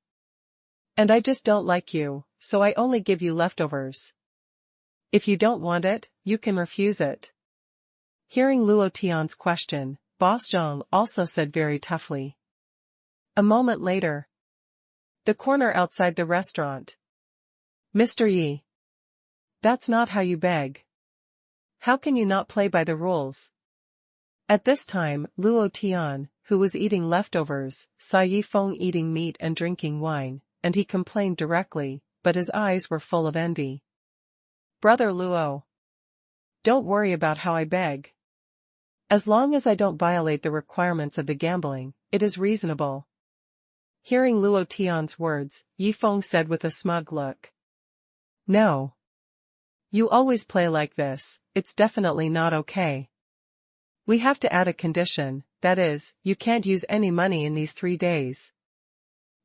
And I just don't like you, so I only give you leftovers. If you don't want it, you can refuse it. Hearing Luo Tian's question, Boss Zhang also said very toughly. A moment later. The corner outside the restaurant. Mr. Yi. That's not how you beg. How can you not play by the rules? At this time, Luo Tian, who was eating leftovers, saw Yifeng eating meat and drinking wine, and he complained directly, but his eyes were full of envy. Brother Luo. Don't worry about how I beg. As long as I don't violate the requirements of the gambling, it is reasonable. Hearing Luo Tian's words, Yifeng said with a smug look. No. You always play like this, it's definitely not okay. We have to add a condition, that is, you can't use any money in these 3 days.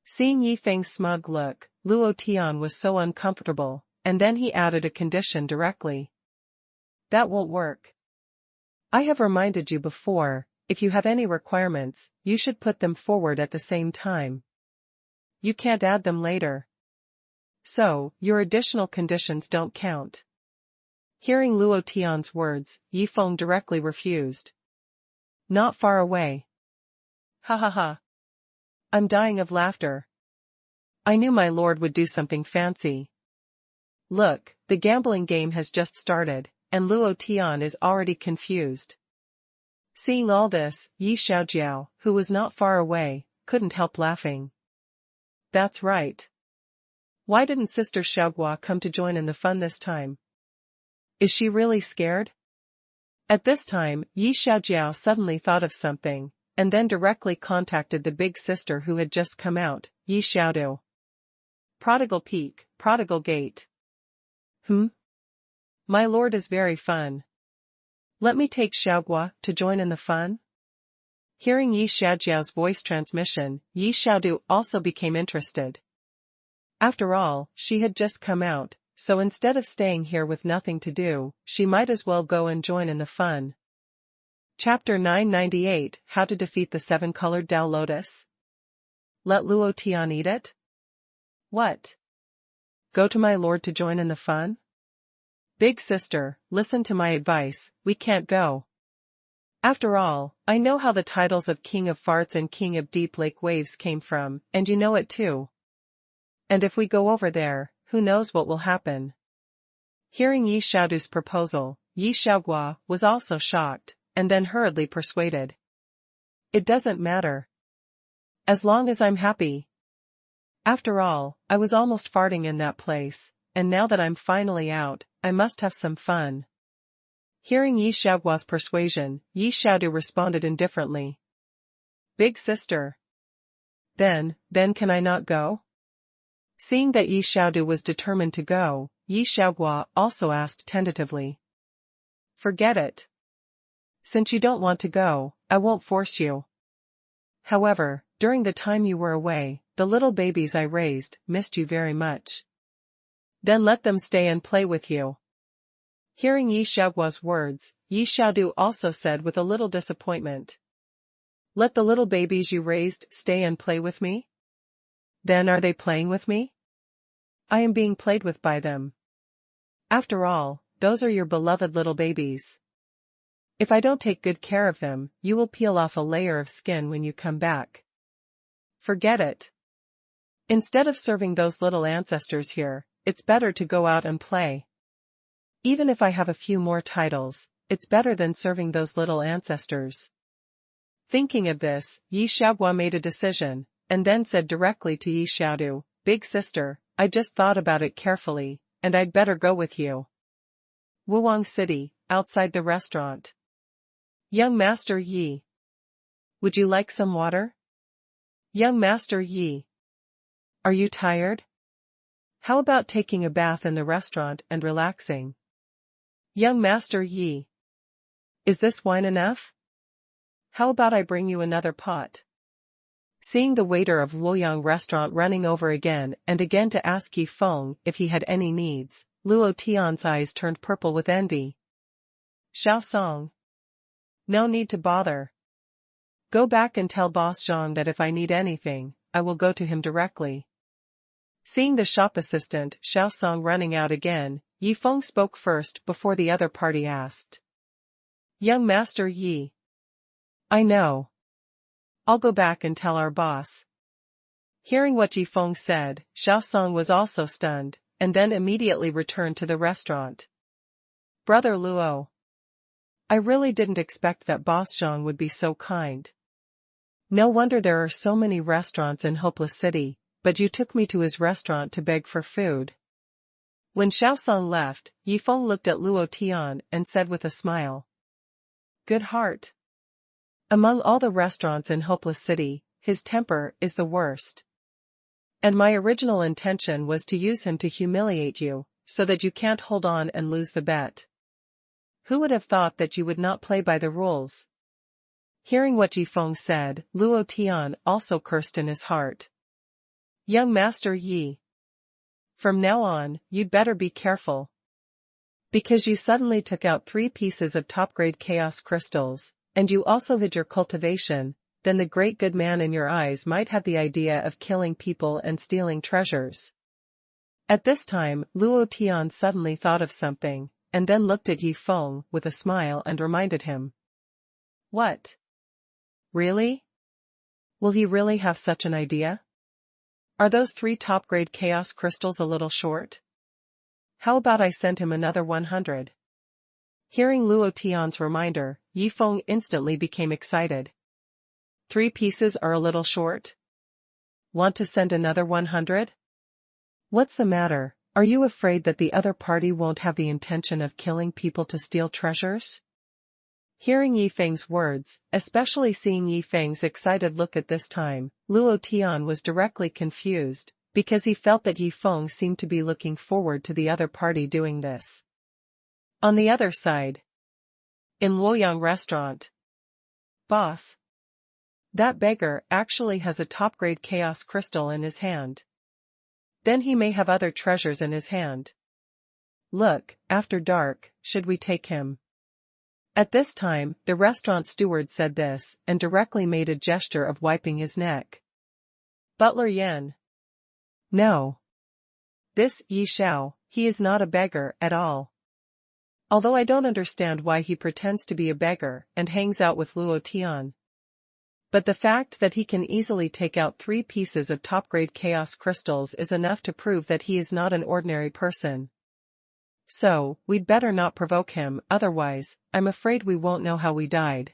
Seeing Yifeng's smug look, Luo Tian was so uncomfortable, and then he added a condition directly. That won't work. I have reminded you before, if you have any requirements, you should put them forward at the same time. You can't add them later. So, your additional conditions don't count. Hearing Luo Tian's words, Yifeng directly refused. Not far away. Ha ha ha. I'm dying of laughter. I knew my lord would do something fancy. Look, the gambling game has just started, and Luo Tian is already confused. Seeing all this, Yi Xiaojiao, who was not far away, couldn't help laughing. That's right. Why didn't Sister Xiaoguo come to join in the fun this time? Is she really scared? At this time, Yi Xiaojiao suddenly thought of something, and then directly contacted the big sister who had just come out, Yi Xiaodu. Prodigal Peak, Prodigal Gate. My lord is very fun. Let me take Xiaoguo to join in the fun? Hearing Yi Xiaojiao's voice transmission, Yi Xiaodu also became interested. After all, she had just come out, so instead of staying here with nothing to do, she might as well go and join in the fun. Chapter 998, How to Defeat the 7-Colored Tao Lotus. Let Luo Tian eat it? What? Go to my lord to join in the fun? Big sister, listen to my advice, we can't go. After all, I know how the titles of King of Farts and King of Deep Lake Waves came from, and you know it too. And if we go over there, who knows what will happen? Hearing Yi Xiaodu's proposal, Yi Xiaoguo was also shocked, and then hurriedly persuaded. It doesn't matter. As long as I'm happy. After all, I was almost farting in that place, and now that I'm finally out, I must have some fun. Hearing Yi Xiaoguo's persuasion, Yi Xiaodu responded indifferently. Big sister. Then can I not go? Seeing that Yi Xiaodu was determined to go, Yi Xiaoguo also asked tentatively. Forget it. Since you don't want to go, I won't force you. However, during the time you were away, the little babies I raised missed you very much. Then let them stay and play with you." Hearing Yi Xiaoguo's words, Yi Xiaodu also said with a little disappointment. "Let the little babies you raised stay and play with me? Then are they playing with me? I am being played with by them. After all, those are your beloved little babies. If I don't take good care of them, you will peel off a layer of skin when you come back. Forget it. Instead of serving those little ancestors here, it's better to go out and play. Even if I have a few more titles, it's better than serving those little ancestors." Thinking of this, Yi Xiaoguo made a decision, and then said directly to Yi Xiaodu, "Big sister, I just thought about it carefully, and I'd better go with you." Wuwang City, outside the restaurant. "Young Master Yi. Would you like some water?" "Young Master Yi. Are you tired? How about taking a bath in the restaurant and relaxing?" "Young Master Yi. Is this wine enough? How about I bring you another pot?" Seeing the waiter of Luoyang restaurant running over again and again to ask Yi Feng if he had any needs, Luo Tian's eyes turned purple with envy. "Xiao Song. No need to bother. Go back and tell Boss Zhang that if I need anything, I will go to him directly." Seeing the shop assistant Xiao Song running out again, Yi Feng spoke first before the other party asked. "Young Master Yi. I know. I'll go back and tell our boss." Hearing what Yi Feng said, Xiao Song was also stunned, and then immediately returned to the restaurant. "Brother Luo. I really didn't expect that Boss Zhang would be so kind. No wonder there are so many restaurants in Hopeless City, but you took me to his restaurant to beg for food." When Xiao Song left, Yi Feng looked at Luo Tian and said with a smile. "Good heart. Among all the restaurants in Hopeless City, his temper is the worst. And my original intention was to use him to humiliate you, so that you can't hold on and lose the bet. Who would have thought that you would not play by the rules?" Hearing what Yi Feng said, Luo Tian also cursed in his heart. "Young Master Yi. From now on, you'd better be careful. Because you suddenly took out 3 pieces of top-grade chaos crystals, and you also hid your cultivation, then the great good man in your eyes might have the idea of killing people and stealing treasures." At this time, Luo Tian suddenly thought of something, and then looked at Yi Feng with a smile and reminded him. "What? Really? Will he really have such an idea? Are those 3 top-grade chaos crystals a little short? How about I send him another 100? Hearing Luo Tian's reminder, Yi Feng instantly became excited. 3 pieces are a little short? Want to send another 100? What's the matter? Are you afraid that the other party won't have the intention of killing people to steal treasures? Hearing Yi Feng's words, especially seeing Yi Feng's excited look at this time, Luo Tian was directly confused, because he felt that Yi Feng seemed to be looking forward to the other party doing this. On the other side, in Luoyang restaurant. "Boss. That beggar actually has a top-grade chaos crystal in his hand. Then he may have other treasures in his hand. Look, after dark, should we take him?" At this time, the restaurant steward said this, and directly made a gesture of wiping his neck. "Butler Yan. No. This Yi Xiao, he is not a beggar at all. Although I don't understand why he pretends to be a beggar and hangs out with Luo Tian. But the fact that he can easily take out 3 pieces of top-grade chaos crystals is enough to prove that he is not an ordinary person. So, we'd better not provoke him, otherwise, I'm afraid we won't know how we died."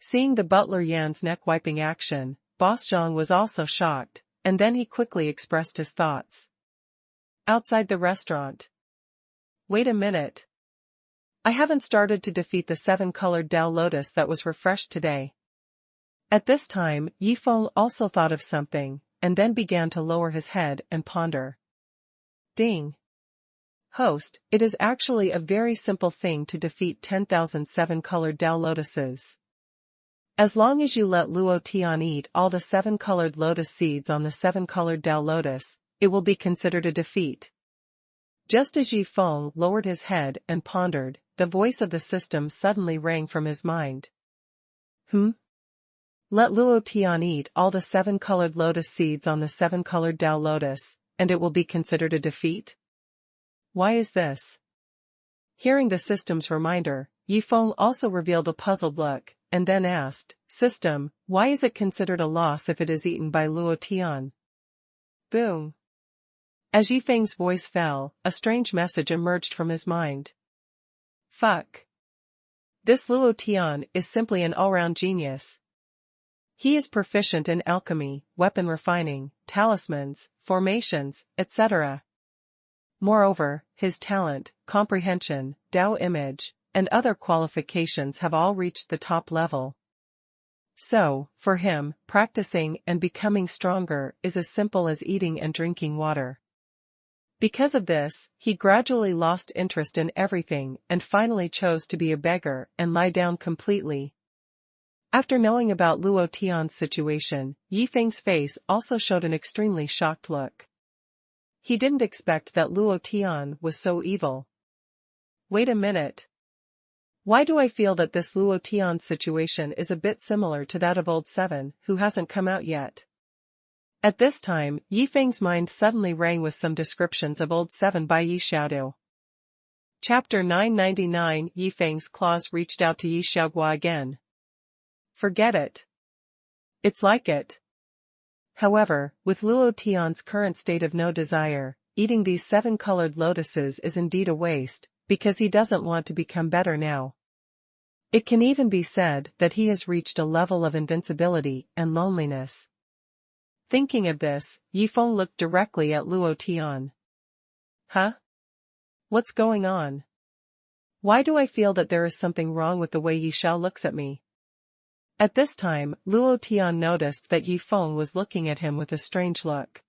Seeing the butler Yan's neck-wiping action, Boss Zhang was also shocked, and then he quickly expressed his thoughts. Outside the restaurant. "Wait a minute. I haven't started to defeat the 7-colored Dao Lotus that was refreshed today." At this time, Yi Feng also thought of something, and then began to lower his head and ponder. Ding. Host, it is actually a very simple thing to defeat 10,000 7-colored Tao lotuses. As long as you let Luo Tian eat all the 7-colored lotus seeds on the 7-colored Tao lotus, it will be considered a defeat. Just as Yi Feng lowered his head and pondered, the voice of the system suddenly rang from his mind. Let Luo Tian eat all the 7-colored lotus seeds on the 7-colored Tao lotus, and it will be considered a defeat? Why is this? Hearing the system's reminder, Yi Feng also revealed a puzzled look, and then asked, System, why is it considered a loss if it is eaten by Luo Tian? Boom. As Yi Feng's voice fell, a strange message emerged from his mind. Fuck. This Luo Tian is simply an all-round genius. He is proficient in alchemy, weapon refining, talismans, formations, etc. Moreover, his talent, comprehension, Tao image, and other qualifications have all reached the top level. So, for him, practicing and becoming stronger is as simple as eating and drinking water. Because of this, he gradually lost interest in everything and finally chose to be a beggar and lie down completely. After knowing about Luo Tian's situation, Yi Feng's face also showed an extremely shocked look. He didn't expect that Luo Tian was so evil. Wait a minute. Why do I feel that this Luo Tian situation is a bit similar to that of Old 7, who hasn't come out yet? At this time, Yi Feng's mind suddenly rang with some descriptions of Old 7 by Yi Xiaodu. Chapter 999 Yi Feng's claws reached out to Yi Xiaoguo again. Forget it. It's like it. However, with Luo Tian's current state of no desire, eating these 7-colored lotuses is indeed a waste, because he doesn't want to become better now. It can even be said that he has reached a level of invincibility and loneliness. Thinking of this, Yi Feng looked directly at Luo Tian. Huh? What's going on? Why do I feel that there is something wrong with the way Yi Xiao looks at me? At this time, Luo Tian noticed that Yi Feng was looking at him with a strange look.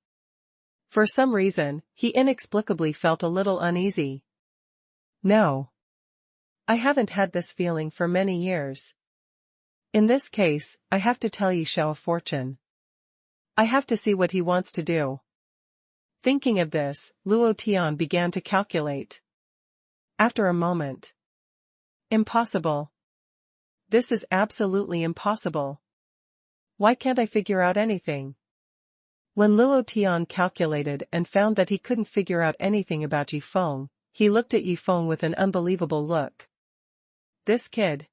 For some reason, he inexplicably felt a little uneasy. No. I haven't had this feeling for many years. In this case, I have to tell Yi Xiao a fortune. I have to see what he wants to do. Thinking of this, Luo Tian began to calculate. After a moment. Impossible. This is absolutely impossible. Why can't I figure out anything? When Luo Tian calculated and found that he couldn't figure out anything about Yi Feng, he looked at Yi Feng with an unbelievable look. This kid.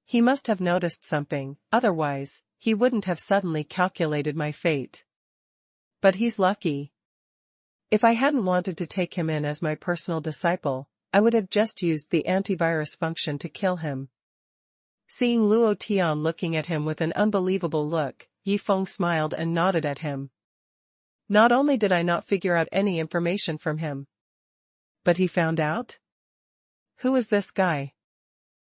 He must have noticed something, otherwise, he wouldn't have suddenly calculated my fate. But he's lucky. If I hadn't wanted to take him in as my personal disciple, I would have just used the antivirus function to kill him. Seeing Luo Tian looking at him with an unbelievable look, Yi Feng smiled and nodded at him. Not only did I not figure out any information from him, but he found out? Who is this guy?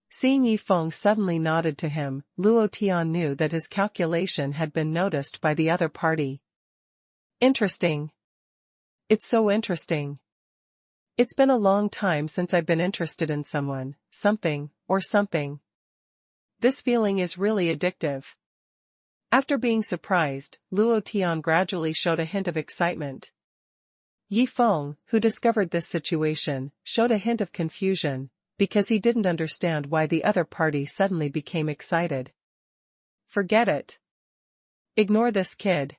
Seeing Yi Feng suddenly nodded to him, Luo Tian knew that his calculation had been noticed by the other party. Interesting. It's so interesting. It's been a long time since I've been interested in someone, something, or something. This feeling is really addictive. After being surprised, Luo Tian gradually showed a hint of excitement. Yi Feng, who discovered this situation, showed a hint of confusion, because he didn't understand why the other party suddenly became excited. Forget it. Ignore this kid.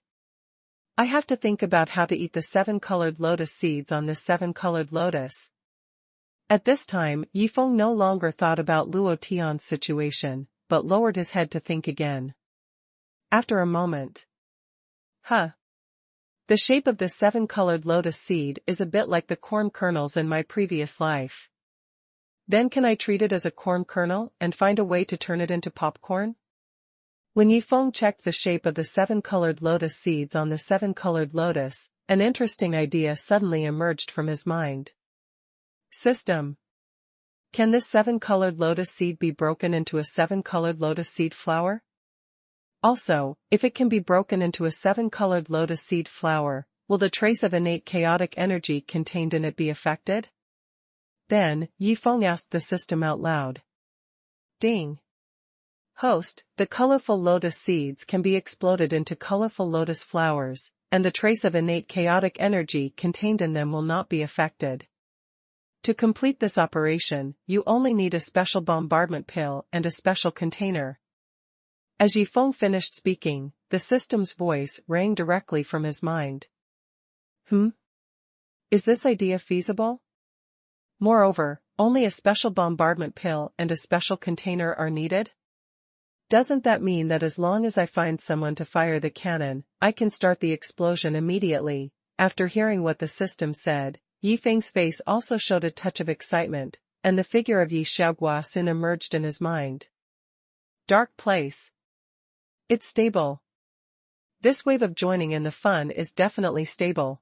I have to think about how to eat the 7-colored lotus seeds on this 7-colored lotus. At this time, Yi Feng no longer thought about Luo Tian's situation, but lowered his head to think again. After a moment. The shape of this 7-colored lotus seed is a bit like the corn kernels in my previous life. Then can I treat it as a corn kernel and find a way to turn it into popcorn? When Yi Feng checked the shape of the 7-colored lotus seeds on the 7-colored lotus, an interesting idea suddenly emerged from his mind. System. Can this 7-colored lotus seed be broken into a 7-colored lotus seed flower? Also, if it can be broken into a 7-colored lotus seed flower, will the trace of innate chaotic energy contained in it be affected? Then, Yifeng asked the system out loud. Ding. Host, the colorful lotus seeds can be exploded into colorful lotus flowers, and the trace of innate chaotic energy contained in them will not be affected. To complete this operation, you only need a special bombardment pill and a special container. As Yifeng finished speaking, the system's voice rang directly from his mind. Is this idea feasible? Moreover, only a special bombardment pill and a special container are needed? Doesn't that mean that as long as I find someone to fire the cannon, I can start the explosion immediately? After hearing what the system said, Yifeng's face also showed a touch of excitement, and the figure of Yi Xiaogua soon emerged in his mind. Dark place. It's stable. This wave of joining in the fun is definitely stable.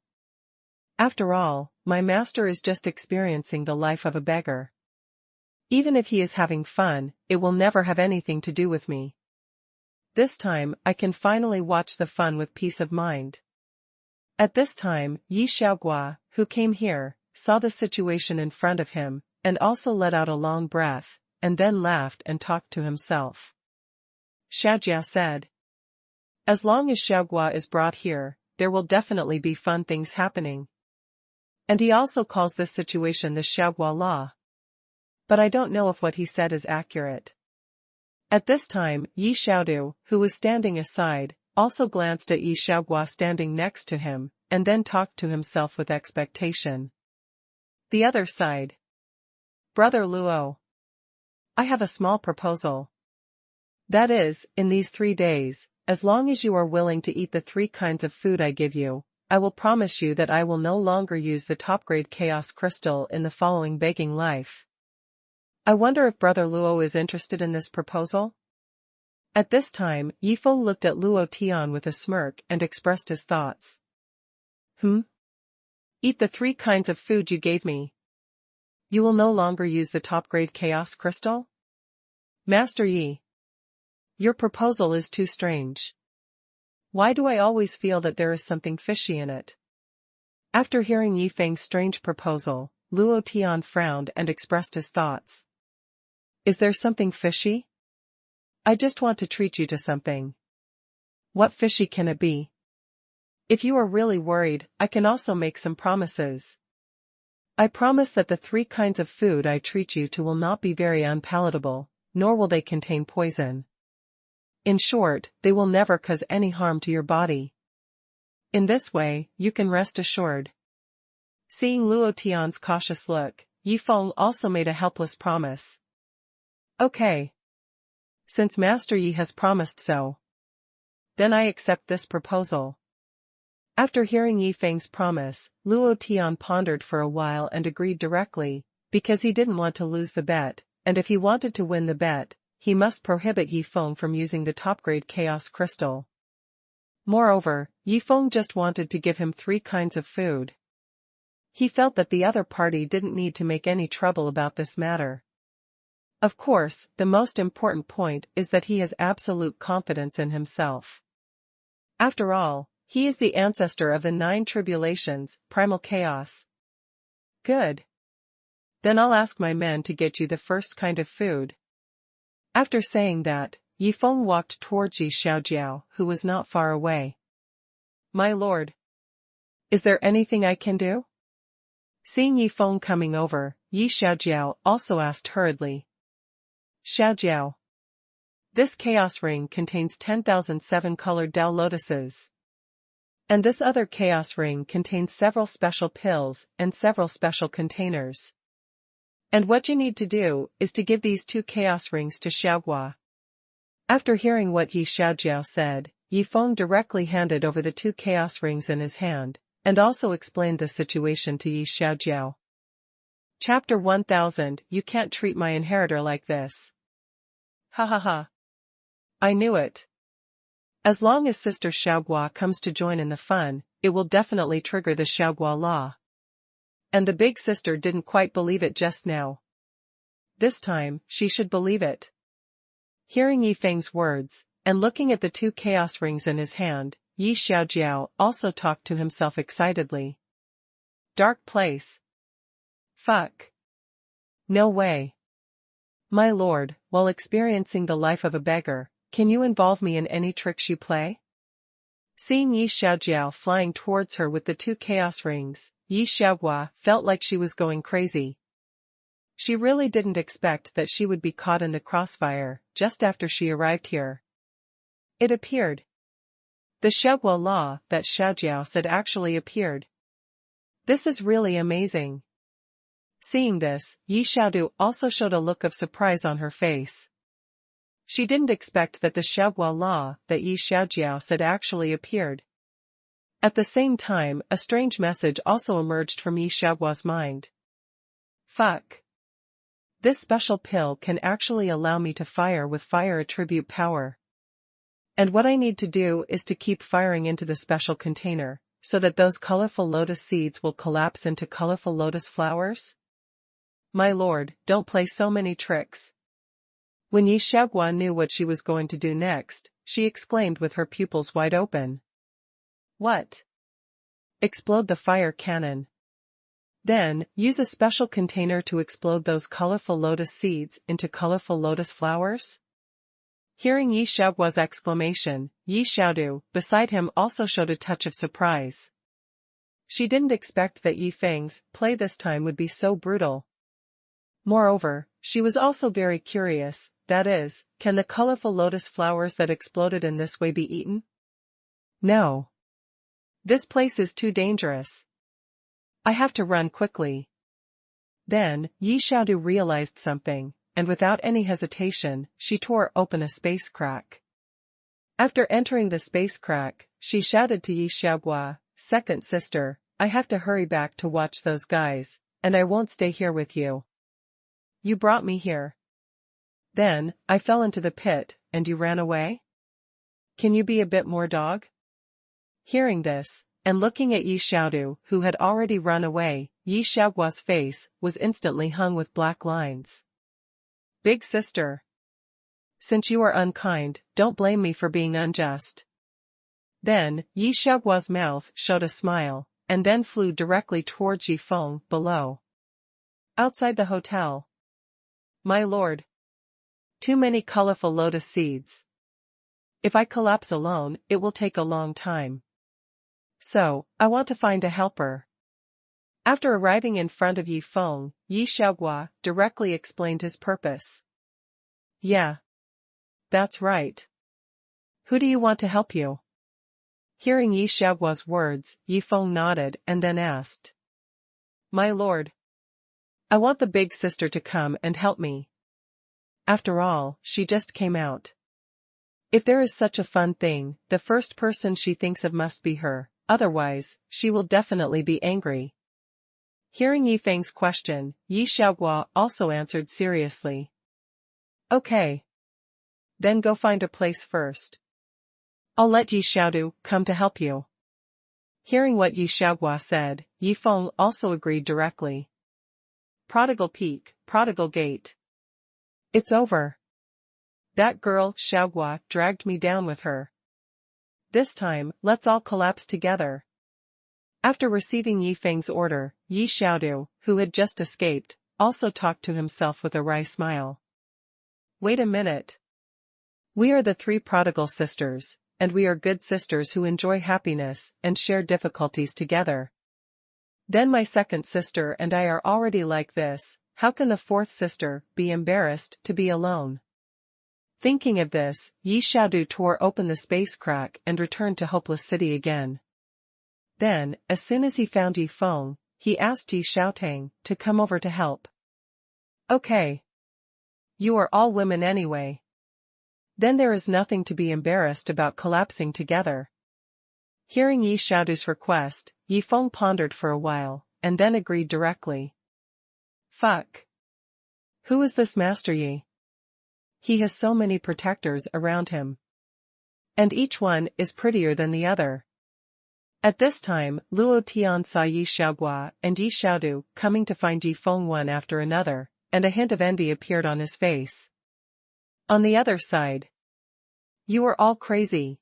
After all, my master is just experiencing the life of a beggar. Even if he is having fun, it will never have anything to do with me. This time, I can finally watch the fun with peace of mind. At this time, Yi Xiaogua, who came here, saw the situation in front of him, and also let out a long breath, and then laughed and talked to himself. Xiaojiao said. As long as Xiaogua is brought here, there will definitely be fun things happening. And he also calls this situation the Xiaogua law. But I don't know if what he said is accurate. At this time, Yi Xiaodu, who was standing aside, also glanced at Yi Xiaogua standing next to him, and then talked to himself with expectation. The other side. Brother Luo. I have a small proposal. That is, in these 3 days, as long as you are willing to eat the 3 kinds of food I give you, I will promise you that I will no longer use the top-grade chaos crystal in the following begging life. I wonder if Brother Luo is interested in this proposal? At this time, Yifeng looked at Luo Tian with a smirk and expressed his thoughts. Eat the 3 kinds of food you gave me. You will no longer use the top-grade chaos crystal? Master Yi. Your proposal is too strange. Why do I always feel that there is something fishy in it? After hearing Yifeng's strange proposal, Luo Tian frowned and expressed his thoughts. Is there something fishy? I just want to treat you to something. What fishy can it be? If you are really worried, I can also make some promises. I promise that the 3 kinds of food I treat you to will not be very unpalatable, nor will they contain poison. In short, they will never cause any harm to your body. In this way, you can rest assured. Seeing Luo Tian's cautious look, Yifeng also made a helpless promise. Okay. Since Master Yi has promised so, then I accept this proposal. After hearing Yifeng's promise, Luo Tian pondered for a while and agreed directly, because he didn't want to lose the bet, and if he wanted to win the bet, he must prohibit Yifeng from using the top-grade chaos crystal. Moreover, Yifeng just wanted to give him 3 kinds of food. He felt that the other party didn't need to make any trouble about this matter. Of course, the most important point is that he has absolute confidence in himself. After all, he is the ancestor of the 9 tribulations, primal chaos. Good. Then I'll ask my men to get you the first kind of food. After saying that, Yifeng walked towards Yi Xiaojiao, who was not far away. My lord. Is there anything I can do? Seeing Yifeng coming over, Yi Xiaojiao also asked hurriedly. Xiaojiao. This chaos ring contains 10,000 7-colored Tao lotuses. And this other chaos ring contains several special pills and several special containers. And what you need to do is to give these 2 chaos rings to Xiaogua. After hearing what Yi Xiaojiao said, Yifeng directly handed over the 2 chaos rings in his hand, and also explained the situation to Yi Xiaojiao. Chapter 1000. You can't treat my inheritor like this. Ha ha ha. I knew it. As long as Sister Xiaogua comes to join in the fun, it will definitely trigger the Xiaogua law. And the big sister didn't quite believe it just now. This time, she should believe it. Hearing Yifeng's words, and looking at the 2 chaos rings in his hand, Yi Xiaojiao also talked to himself excitedly. Dark place. Fuck. No way. My lord, while experiencing the life of a beggar, can you involve me in any tricks you play? Seeing Yi Xiaojiao flying towards her with the 2 chaos rings, Yi Xiaohua felt like she was going crazy. She really didn't expect that she would be caught in the crossfire just after she arrived here. It appeared. The Xiaoguo law that Xiaojiao said actually appeared. This is really amazing. Seeing this, Yi Xiaodu also showed a look of surprise on her face. She didn't expect that the Xiaoguo law that Yi Xiaojiao said actually appeared. At the same time, a strange message also emerged from Yi Xiaoguo's mind. Fuck. This special pill can actually allow me to fire with fire attribute power. And what I need to do is to keep firing into the special container, so that those colorful lotus seeds will collapse into colorful lotus flowers? My lord, don't play so many tricks. When Yi Xiaoguo knew what she was going to do next, she exclaimed with her pupils wide open. What? Explode the fire cannon. Then, use a special container to explode those colorful lotus seeds into colorful lotus flowers? Hearing Yi Xiaoguo's exclamation, Yi Xiaodu, beside him, also showed a touch of surprise. She didn't expect that Yi Feng's play this time would be so brutal. Moreover, she was also very curious, that is, can the colorful lotus flowers that exploded in this way be eaten? No. This place is too dangerous. I have to run quickly. Then, Yi Xiaodu realized something, and without any hesitation, she tore open a space crack. After entering the space crack, she shouted to Yi Xiaohua, "Second sister, I have to hurry back to watch those guys, and I won't stay here with you. You brought me here. Then, I fell into the pit, and you ran away? Can you be a bit more dog?" Hearing this, and looking at Yi Xiaodu, who had already run away, Yi Xiaoguo's face was instantly hung with black lines. Big sister. Since you are unkind, don't blame me for being unjust. Then, Yi Xiaoguo's mouth showed a smile, and then flew directly towards Yi Feng below. Outside the hotel. My lord. Too many colorful lotus seeds. If I collapse alone, it will take a long time. So, I want to find a helper. After arriving in front of Yi Feng, Yi Xiaoguo directly explained his purpose. Yeah. That's right. Who do you want to help you? Hearing Yi Xiaoguo's words, Yi Feng nodded and then asked. My lord. I want the big sister to come and help me. After all, she just came out. If there is such a fun thing, the first person she thinks of must be her, otherwise, she will definitely be angry. Hearing Yi Feng's question, Yi Xiaoguo also answered seriously. Okay. Then go find a place first. I'll let Yi Xiaodu come to help you. Hearing what Yi Xiaoguo said, Yi Feng also agreed directly. Prodigal Peak, Prodigal Gate. It's over. That girl, Xiaoguo, dragged me down with her. This time, let's all collapse together. After receiving Yi Feng's order, Yi Xiaodu, who had just escaped, also talked to himself with a wry smile. Wait a minute. We are the 3 prodigal sisters, and we are good sisters who enjoy happiness and share difficulties together. Then my second sister and I are already like this, how can the 4th sister be embarrassed to be alone? Thinking of this, Yi Xiaodu tore open the space crack and returned to Hopeless City again. Then, as soon as he found Yi Feng, he asked Yi Xiaotang to come over to help. Okay. You are all women anyway. Then there is nothing to be embarrassed about collapsing together. Hearing Yi Xiaodu's request, Yi Feng pondered for a while, and then agreed directly. Fuck. Who is this Master Yi? He has so many protectors around him. And each one is prettier than the other. At this time, Luo Tian saw Yi Xiaoguo and Yi Xiaodu coming to find Yi Feng one after another, and a hint of envy appeared on his face. On the other side. You are all crazy.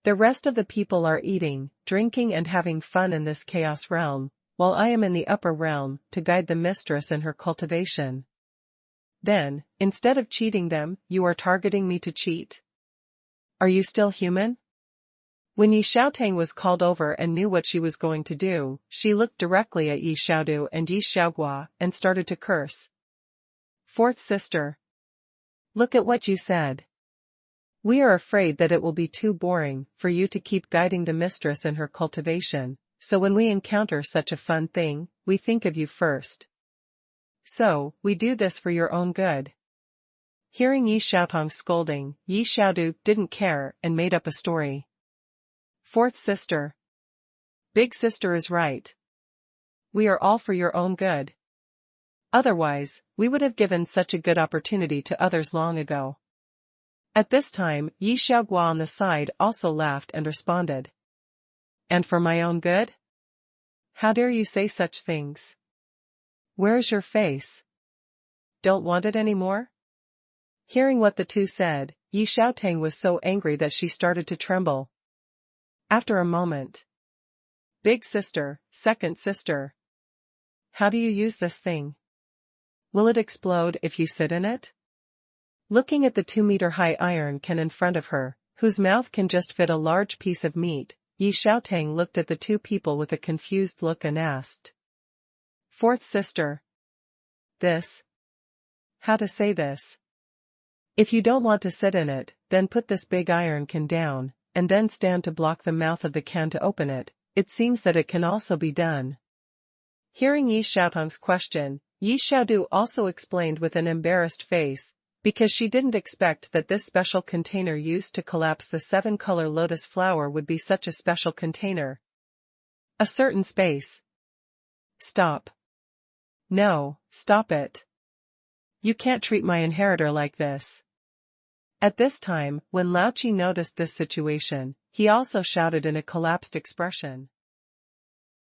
The rest of the people are eating, drinking and having fun in this chaos realm, while I am in the upper realm to guide the mistress in her cultivation. Then, instead of cheating them, you are targeting me to cheat? Are you still human? When Yi Xiaotang was called over and knew what she was going to do, she looked directly at Yi Xiaodu and Yi Xiaogua and started to curse. Fourth sister. Look at what you said. We are afraid that it will be too boring for you to keep guiding the mistress in her cultivation, so when we encounter such a fun thing, we think of you first. So, we do this for your own good. Hearing Yi Xiaotang's scolding, Yi Xiaodu didn't care and made up a story. Fourth sister. Big sister is right. We are all for your own good. Otherwise, we would have given such a good opportunity to others long ago. At this time, Yi Xiaogua on the side also laughed and responded. And for my own good? How dare you say such things? Where is your face? Don't want it anymore? Hearing what the two said, Yi Xiaotang was so angry that she started to tremble. After a moment. Big sister, second sister. How do you use this thing? Will it explode if you sit in it? Looking at the 2-meter-high iron can in front of her, whose mouth can just fit a large piece of meat, Yi Xiaotang looked at the two people with a confused look and asked. Fourth sister. This? How to say this? If you don't want to sit in it, then put this big iron can down, and then stand to block the mouth of the can to open it. It seems that it can also be done. Hearing Yi Xiaotang's question, Yi Xiaodu also explained with an embarrassed face, because she didn't expect that this special container used to collapse the 7-color lotus flower would be such a special container. A certain space. Stop. No, stop it. You can't treat my inheritor like this. At this time, when Lao Qi noticed this situation, he also shouted in a collapsed expression.